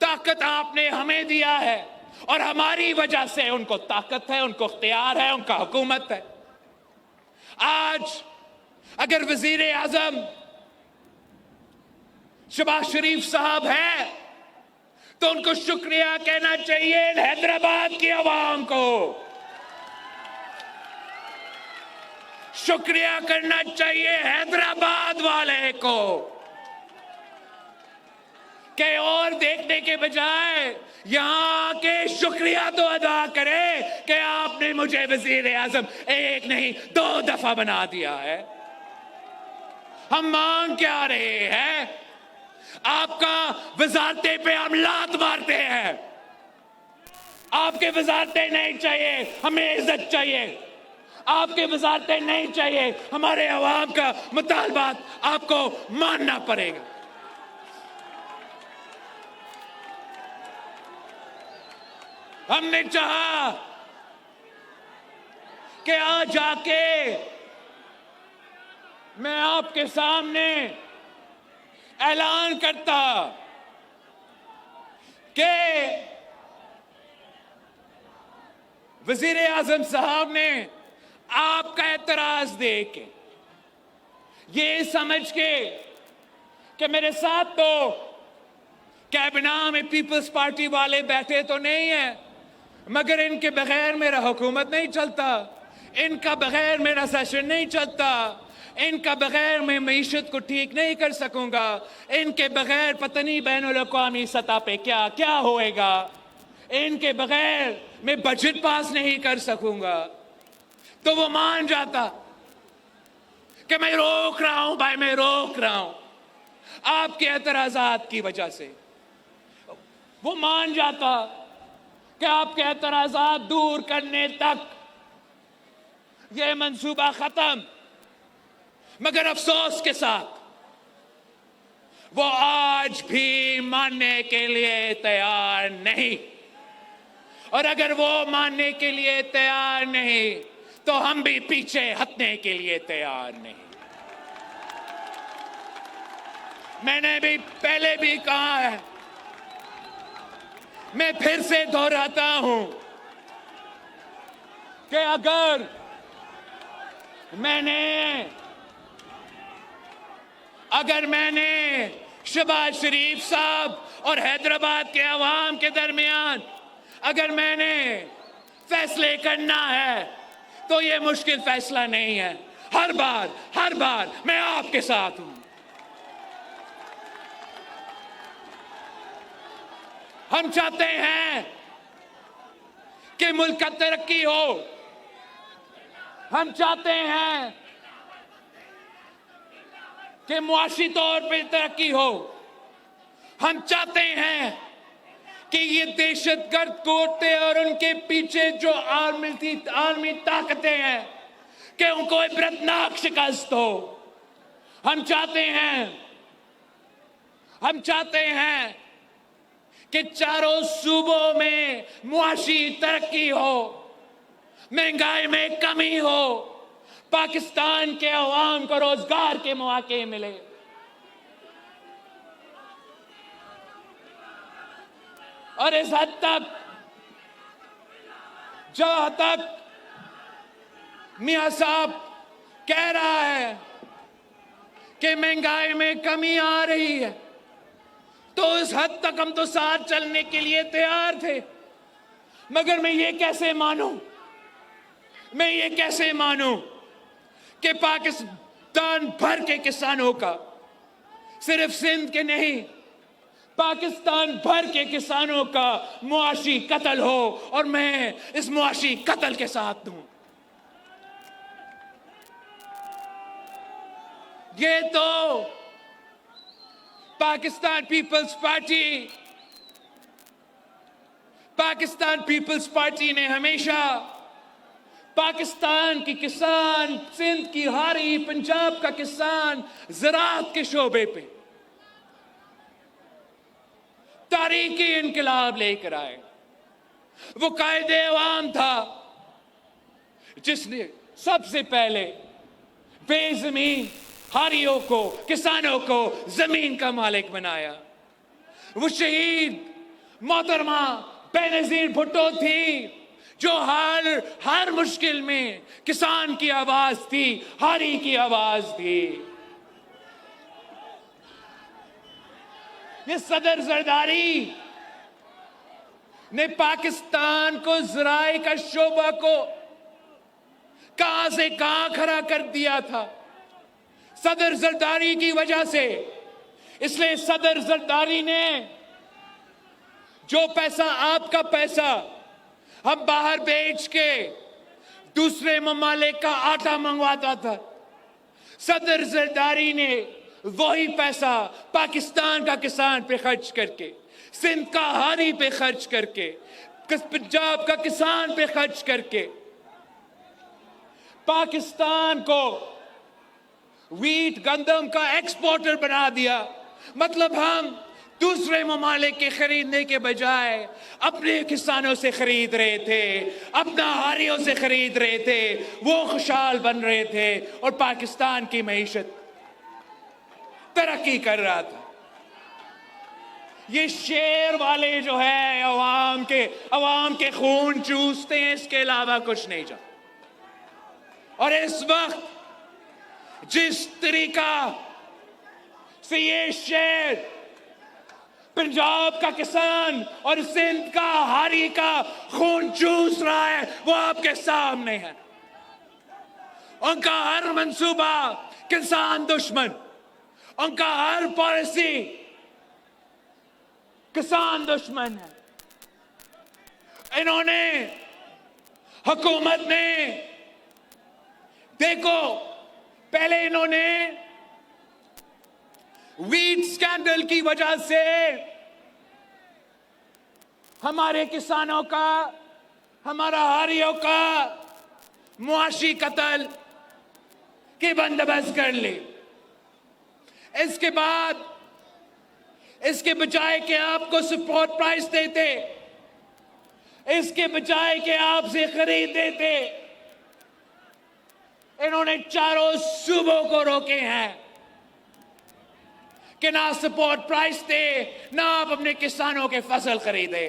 ताकत आपने हमें दिया है और हमारी वजह से उनको ताकत है, उनको इख्तियार है, उनका हुकूमत है। आज अगर वजीर आजम शहबाज शरीफ साहब है तो उनको शुक्रिया कहना चाहिए हैदराबाद की आवाम को, शुक्रिया करना चाहिए हैदराबाद वाले को, कि और देखने के बजाय यहां के शुक्रिया तो अदा करे कि आपने मुझे वजीर आजम एक नहीं 2 दफा बना दिया है। हम मांग क्या रहे हैं? आपका वजारते पे हम लात मारते हैं। आपके वजारते नहीं चाहिए, हमें इज्जत चाहिए। आपके वजारते नहीं चाहिए, हमारे अवाम का मुतालबात आपको मानना पड़ेगा। हमने चाहा कि आज आके मैं आपके सामने ऐलान करता कि वजीर आजम साहब ने आपका एतराज देके, ये समझ के कि मेरे साथ तो कैबिना में पीपल्स पार्टी वाले बैठे तो नहीं है, मगर इनके बगैर मेरा हुकूमत नहीं चलता, इनका बगैर मेरा सेशन नहीं चलता, इनका बगैर मैं मईशत को ठीक नहीं कर सकूंगा, इनके बगैर पता नहीं बैनुल अक़वामी सतह पे क्या क्या होएगा, इनके बगैर मैं बजट पास नहीं कर सकूंगा। तो वो मान जाता कि मैं रोक रहा हूं भाई, मैं रोक रहा हूं आपके एतराजात की वजह से। वो मान जाता कि आपके एतराजात दूर करने तक ये मंसूबा खत्म, मगर अफसोस के साथ वो आज भी मानने के लिए तैयार नहीं। और अगर वो मानने के लिए तैयार नहीं तो हम भी पीछे हटने के लिए तैयार नहीं। मैंने भी पहले भी कहा है, मैं फिर से दोहराता हूं कि अगर मैंने शहबाज शरीफ साहब और हैदराबाद के अवाम के दरमियान अगर मैंने फैसले करना है तो ये मुश्किल फैसला नहीं है। हर बार मैं आपके साथ हूं। हम चाहते हैं कि मुल्क का तरक्की हो, हम चाहते हैं कि मुआशी तौर पे तरक्की हो, हम चाहते हैं कि ये दहशतगर्द कोटे और उनके पीछे जो आर्मी ताकतें हैं कि उनको इबरतनाक शिकस्त हो। हम चाहते हैं कि चारों सूबों में मुआशी तरक्की हो, महंगाई में कमी हो, पाकिस्तान के अवाम को रोजगार के मौके मिले। और इस हद तक जहां तक मियां साहब कह रहा है कि महंगाई में कमी आ रही है, तो इस हद तक हम तो साथ चलने के लिए तैयार थे, मगर मैं ये कैसे मानूं कि पाकिस्तान भर के किसानों का, सिर्फ सिंध के नहीं, पाकिस्तान भर के किसानों का मुआशी कत्ल हो और मैं इस मुआशी कत्ल के साथ हूं। ये तो पाकिस्तान पीपल्स पार्टी ने हमेशा पाकिस्तान की किसान, सिंध की हारी, पंजाब का किसान ज़राअत के शोबे पे तारीखी इनकलाब लेकर आए। वो कायदे अवाम था जिसने सबसे पहले बेज़मीन हारियों को, किसानों को जमीन का मालिक बनाया। वो शहीद मोहतरमा बेनजीर भुट्टो थी जो हर मुश्किल में किसान की आवाज थी, हारी की आवाज थी। ये सदर जरदारी ने पाकिस्तान को ज़राए का शोबा को कहां से कहां खड़ा कर दिया था, सदर जरदारी की वजह से। इसलिए सदर जरदारी ने जो पैसा, आपका पैसा हम बाहर बेच के दूसरे ममालिक का आटा मंगवाता था, सदर जरदारी ने वही पैसा पाकिस्तान का किसान पे खर्च करके, सिंध का हारी पे खर्च करके, पंजाब का किसान पे खर्च करके पाकिस्तान को वीट, गंदम का एक्सपोर्टर बना दिया। मतलब हम दूसरे ममालिक के खरीदने के बजाय अपने किसानों से खरीद रहे थे, अपना हारियों से खरीद रहे थे, वो खुशहाल बन रहे थे और पाकिस्तान की मईशत तरक्की कर रहा था। ये शेर वाले जो है अवाम के खून चूसते हैं, इसके अलावा कुछ नहीं चाहते। और इस वक्त जिस तरीका से ये शेर पंजाब का किसान और सिंध का हारी का खून चूस रहा है, वो आपके सामने है। उनका हर मंसूबा किसान दुश्मन, उनका हर पॉलिसी किसान दुश्मन है। इन्होंने, हुकूमत ने, देखो पहले इन्होंने वीट स्कैंडल की वजह से हमारे किसानों का, हमारा हारियों का मुआशी कत्ल के बंदोबस्त कर ली। इसके बाद इसके बजाय कि आपको सपोर्ट प्राइस देते, इसके बजाय कि आपसे खरीद देते, इन्होंने चारों सूबों को रोके हैं कि ना सपोर्ट प्राइस दे, ना आप अपने किसानों के फसल खरीदे।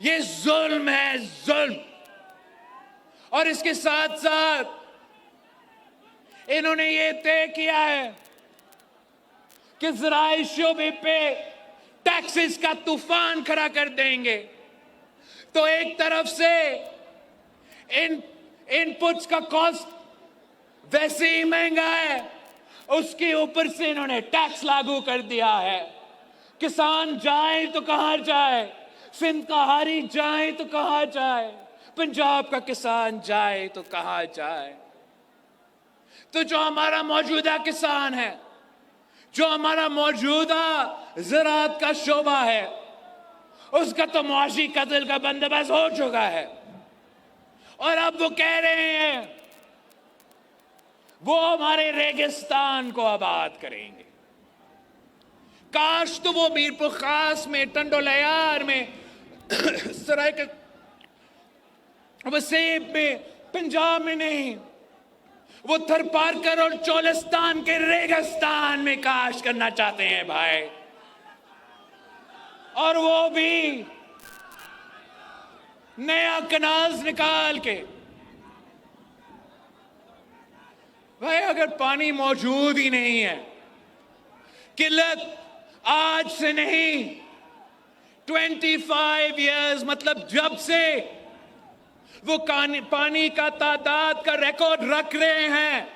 ये जुल्म है, जुल्म। और इसके साथ साथ इन्होंने ये तय किया है कि ज़राई शोबे पे टैक्सेस का तूफान खड़ा कर देंगे। तो एक तरफ से इनपुट्स का कॉस्ट वैसे ही महंगा है, उसके ऊपर से इन्होंने टैक्स लागू कर दिया है। किसान जाए तो कहां जाए, सिंध का हारी जाए तो कहां जाए, पंजाब का किसान जाए तो कहां जाए। तो जो हमारा मौजूदा किसान है, जो हमारा मौजूदा ज़राअत का शोबा है, उसका तो मुआशी कत्ल का बंदोबस्त हो चुका है। और अब वो कह रहे हैं वो हमारे रेगिस्तान को आबाद करेंगे। काश तो वो मीरपुर खास में, टंडोलयार में, सराय वसेब में, पंजाब में नहीं, वो थरपारकर और चोलिस्तान के रेगिस्तान में काश करना चाहते हैं भाई। और वो भी नया कनाज निकाल के। भाई अगर पानी मौजूद ही नहीं है, किल्लत आज से नहीं, 25 इयर्स, मतलब जब से वो पानी का तादाद का रिकॉर्ड रख रहे हैं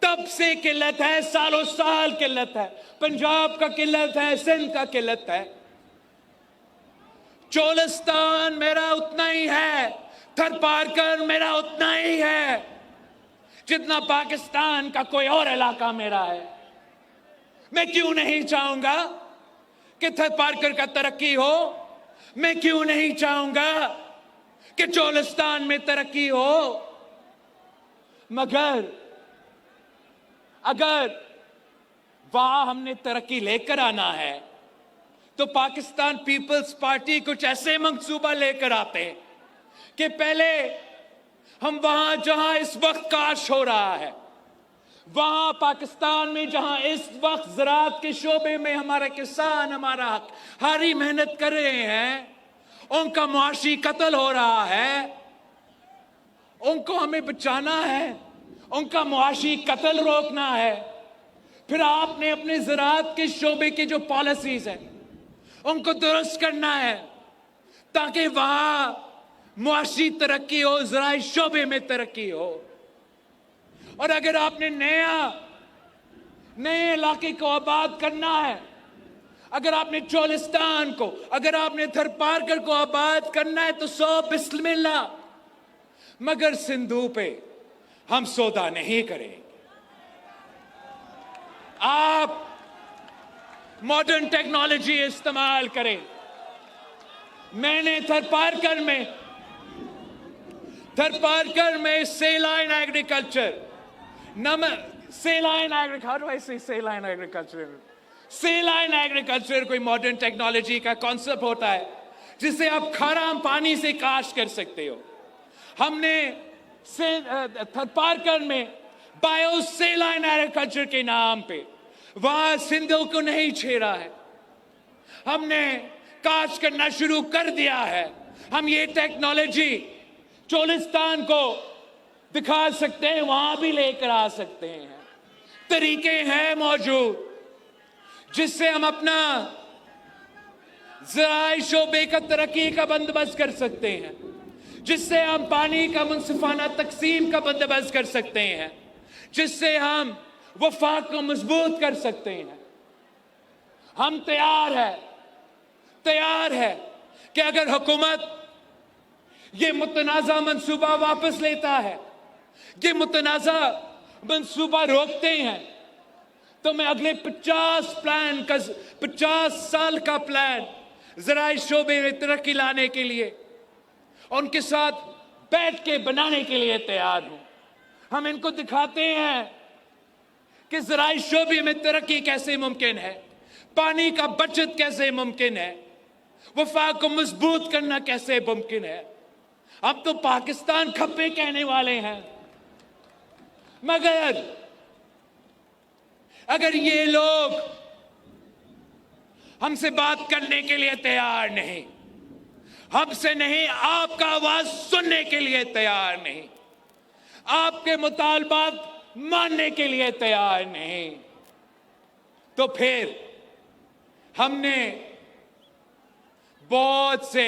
तब से किल्लत है, सालों साल किल्लत है। पंजाब का किल्लत है, सिंध का किल्लत है। चोलिस्तान मेरा उतना ही है, थरपारकर मेरा उतना ही है जितना पाकिस्तान का कोई और इलाका मेरा है। मैं क्यों नहीं चाहूंगा कि थरपारकर का तरक्की हो, मैं क्यों नहीं चाहूंगा कि चोलिस्तान में तरक्की हो। मगर अगर वहां हमने तरक्की लेकर आना है तो पाकिस्तान पीपल्स पार्टी कुछ ऐसे मंसूबा लेकर आते कि पहले हम वहां जहां इस वक्त काश हो रहा है, वहां पाकिस्तान में जहां इस वक्त ज़राअत के शोबे में हमारे किसान, हमारा हारी मेहनत कर रहे हैं, उनका मुआशी कत्ल हो रहा है, उनको हमें बचाना है, उनका मुआशी कत्ल रोकना है। फिर आपने अपने ज़राअत के शोबे की जो पॉलिसीज हैं उनको दुरुस्त करना है ताकि वहां मुआशी तरक्की हो, ज़राई शोबे में तरक्की हो। और अगर आपने नए इलाके को आबाद करना है, अगर आपने चोलिस्तान को, अगर आपने थरपारकर को आबाद करना है तो 100 बिस्मिल्लाह, मगर सिंधु पे हम सौदा नहीं करेंगे। आप मॉडर्न टेक्नोलॉजी इस्तेमाल करें। मैंने थरपारकर में सेलाइन एग्रीकल्चर, सेलाइन एग्रीकल्चर कोई मॉडर्न टेक्नोलॉजी का कॉन्सेप्ट होता है जिससे आप खाराम पानी से काश्त कर सकते हो। हमने थरपारकर में बायो सेलाइन एग्रीकल्चर के नाम पे वहां सिंधु को नहीं छेड़ा है, हमने काश्त करना शुरू कर दिया है। हम ये टेक्नोलॉजी चोलिस्तान को दिखा सकते हैं, वहां भी लेकर आ सकते हैं। तरीके हैं मौजूद जिससे हम अपना ज़राई शोबे का तरक्की का बंदोबस्त कर सकते हैं, जिससे हम पानी का मुनसिफाना तकसीम का बंदोबस्त कर सकते हैं, जिससे हम वफाक को मजबूत कर सकते हैं। हम तैयार है कि अगर हुकूमत ये मुतनाज़ा मंसूबा वापस लेता है, ये मुतनाज़ा मंसूबा रोकते हैं, तो मैं अगले 50 साल का प्लान ज़राई शोबे में तरक्की लाने के लिए उनके साथ बैठ के बनाने के लिए तैयार हूं। हम इनको दिखाते हैं कि ज़राई शोबे में तरक्की कैसे मुमकिन है, पानी का बचत कैसे मुमकिन है, वफाक को मजबूत करना कैसे मुमकिन है। अब तो पाकिस्तान खप्पे कहने वाले हैं, मगर अगर ये लोग हमसे बात करने के लिए तैयार नहीं, हमसे नहीं, आपका आवाज सुनने के लिए तैयार नहीं, आपके मुतालबात मानने के लिए तैयार नहीं, तो फिर हमने बहुत से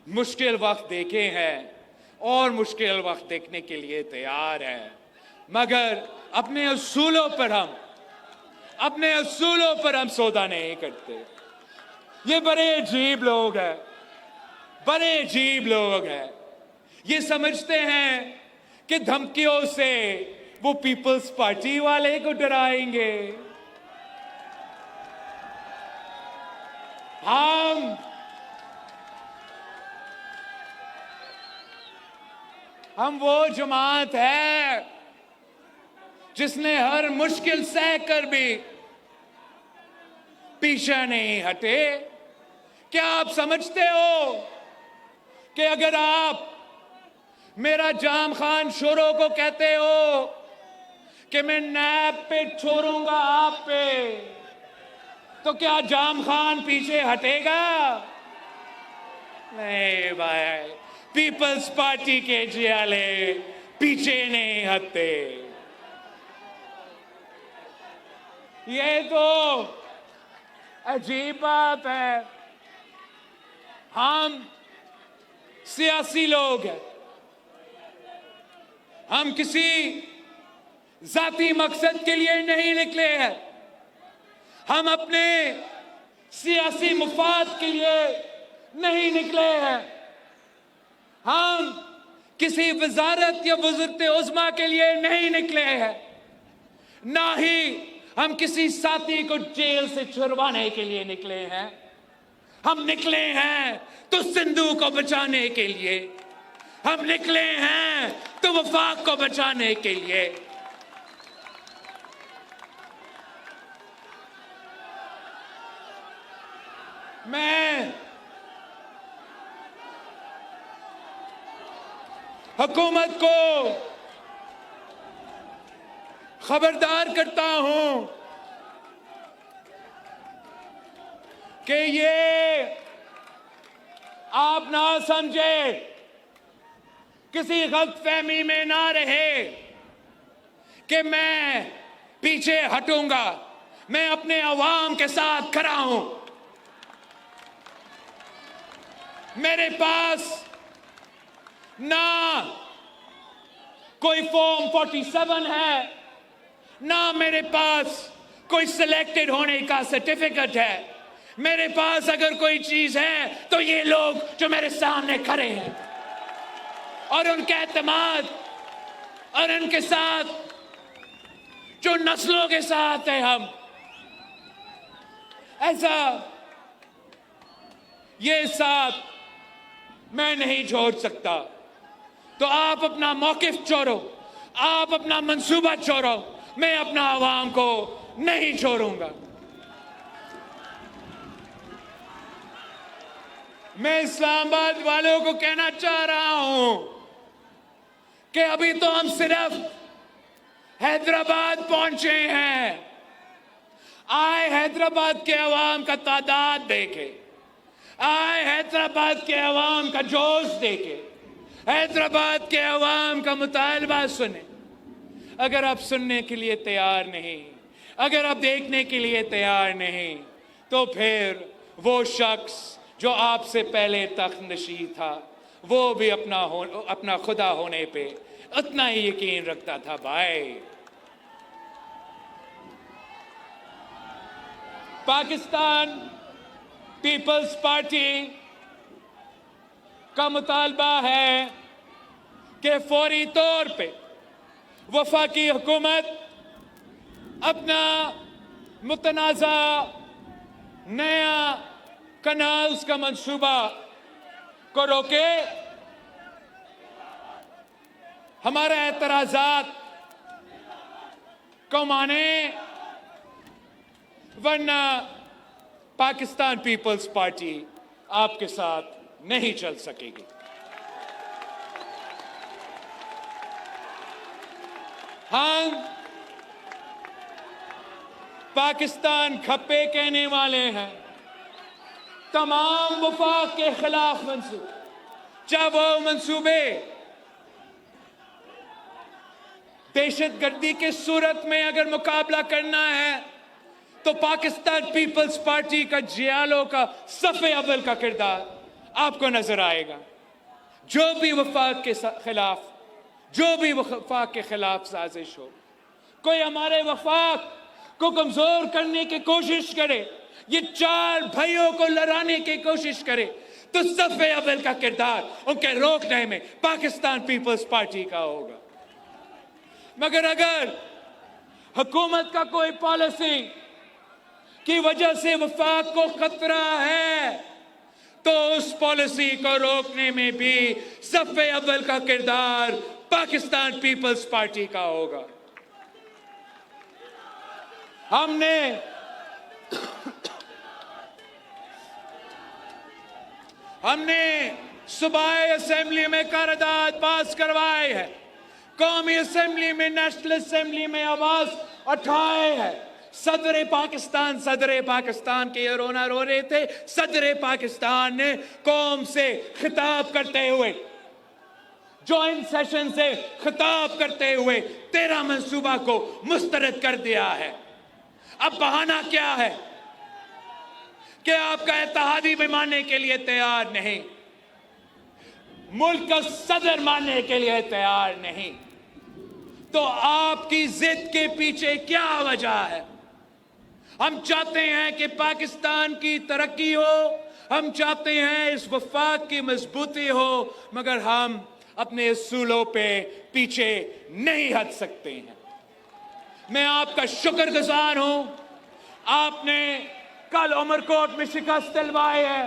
मुश्किल वक्त देखे हैं और मुश्किल वक्त देखने के लिए तैयार हैं, मगर अपने असूलों पर हम सौदा नहीं करते। ये बड़े अजीब लोग हैं, ये समझते हैं कि धमकियों से वो पीपल्स पार्टी वाले को डराएंगे। हम वो जमात है जिसने हर मुश्किल सह कर भी पीछे नहीं हटे। क्या आप समझते हो कि अगर आप मेरा जाम खान शोरों को कहते हो कि मैं नैब पे छोड़ूंगा आप पे, तो क्या जाम खान पीछे हटेगा? नहीं भाई, पीपल्स पार्टी के जियाले पीछे नहीं हटते। ये तो अजीब बात है। हम सियासी लोग हैं, हम किसी जाती मकसद के लिए नहीं निकले हैं, हम अपने सियासी मुफाद के लिए नहीं निकले हैं, हम किसी वजारत या वज़ीरत उज़्मा के लिए नहीं निकले हैं, ना ही हम किसी साथी को जेल से छुड़वाने के लिए निकले हैं। हम निकले हैं तो सिंधु को बचाने के लिए, हम निकले हैं तो वफाक को बचाने के लिए। मैं हुकूमत को खबरदार करता हूं कि ये आप ना समझे, किसी गलतफहमी में ना रहे कि मैं पीछे हटूंगा। मैं अपने अवाम के साथ खड़ा हूं। मेरे पास ना कोई फॉर्म 47 है, ना मेरे पास कोई सिलेक्टेड होने का सर्टिफिकेट है। मेरे पास अगर कोई चीज है तो ये लोग जो मेरे सामने खड़े हैं और उनके एतमाद और उनके साथ जो नस्लों के साथ है, हम ऐसा ये साथ मैं नहीं छोड़ सकता। तो आप अपना मौकिफ छोड़ो, आप अपना मंसूबा छोड़ो, मैं अपना आवाम को नहीं छोड़ूंगा। मैं इस्लामाबाद वालों को कहना चाह रहा हूं कि अभी तो हम सिर्फ हैदराबाद पहुंचे हैं। आए हैदराबाद के अवाम का तादाद देखे, आए हैदराबाद के अवाम का जोश देखे, हैदराबाद के अवाम का मुतालबा सुने। अगर आप सुनने के लिए तैयार नहीं, अगर आप देखने के लिए तैयार नहीं, तो फिर वो शख्स जो आपसे पहले तख्त नशीं था, वो भी अपना खुदा होने पे उतना ही यकीन रखता था। भाई, पाकिस्तान पीपल्स पार्टी का मुतालबा है कि फौरी तौर पे वफाकी हुकूमत अपना मुतनाज़ा नया कनाल्स का मंसूबा को रोके, हमारे एतराज़ात को माने, वरना पाकिस्तान पीपल्स पार्टी आपके साथ नहीं चल सकेगी। हम पाकिस्तान खप्पे कहने वाले हैं तमाम वफाक के खिलाफ मंसूबे, चाहे वो मंसूबे दहशतगर्दी की सूरत में अगर मुकाबला करना है तो पाकिस्तान पीपल्स पार्टी का जियालों का सफ़े अव्वल का किरदार आपको नजर आएगा। जो भी वफाक के खिलाफ, जो भी वफाक के खिलाफ साजिश हो, कोई हमारे वफाक को कमजोर करने की कोशिश करे, ये चार भाइयों को लड़ाने की कोशिश करे, तो सफ़े अव्वल का किरदार उनके रोकने में पाकिस्तान पीपल्स पार्टी का होगा। मगर अगर हुकूमत का कोई पॉलिसी की वजह से वफाक को खतरा है, तो उस पॉलिसी को रोकने में भी सफ़े अव्वल का किरदार पाकिस्तान पीपल्स पार्टी का होगा। हमने सूबाई असेंबली में करारदाद पास करवाए है, कौमी असेंबली में, नेशनल असेंबली में आवाज उठाए है। सदर पाकिस्तान के ये रोना रो रहे थे, सदर पाकिस्तान ने कौम से खिताब करते हुए, जॉइंट सेशन से खिताब करते हुए 13 मंसूबा को मुस्तरद कर दिया है। अब बहाना क्या है कि आपका इत्तेहादी भी मानने के लिए तैयार नहीं, मुल्क का सदर मानने के लिए तैयार नहीं, तो आपकी जिद के पीछे क्या वजह है? हम चाहते हैं कि पाकिस्तान की तरक्की हो, हम चाहते हैं इस वफाक की मजबूती हो, मगर हम अपने असूलों पे पीछे नहीं हट सकते हैं। मैं आपका शुक्रगुजार हूं, आपने कल उमरकोट में शिकस्त दिलवाई है,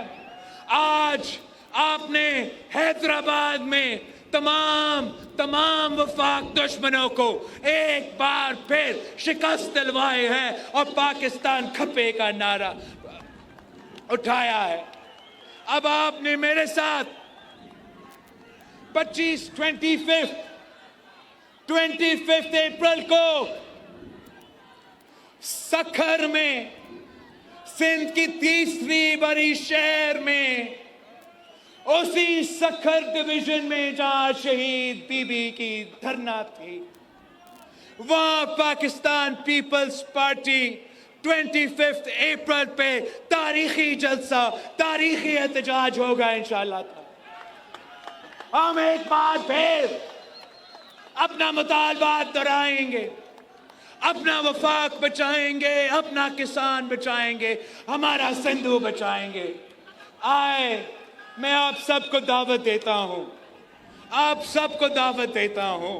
आज आपने हैदराबाद में तमाम वफाक दुश्मनों को एक बार फिर शिकस्त दिलवाई है और पाकिस्तान खप्पे का नारा उठाया है। अब आपने मेरे साथ 25 अप्रैल को सखर में, सिंध की तीसरी बड़ी शहर में, उसी सखर डिवीजन में जहां शहीद बीबी की धरना थी, वहां पाकिस्तान पीपल्स पार्टी 25 अप्रैल पे तारीखी जलसा, तारीखी एहतजाज होगा इंशाअल्लाह। हम एक बार फिर अपना मुतालबा दोहराएंगे, अपना वफाक बचाएंगे, अपना किसान बचाएंगे, हमारा सिंधु बचाएंगे। आए, मैं आप सबको दावत देता हूं, आप सबको दावत देता हूं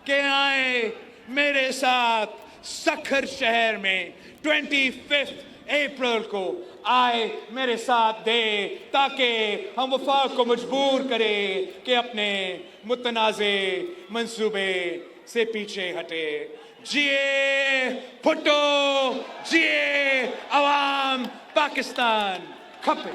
कि आए मेरे साथ सखर शहर में 25 अप्रैल को आए, मेरे साथ दे, ताकि हम वफाक को मजबूर करें कि अपने मुतनाज़े मंसूबे से पीछे हटे। जिए भुट्टो, जिए अवाम, पाकिस्तान खप्पे।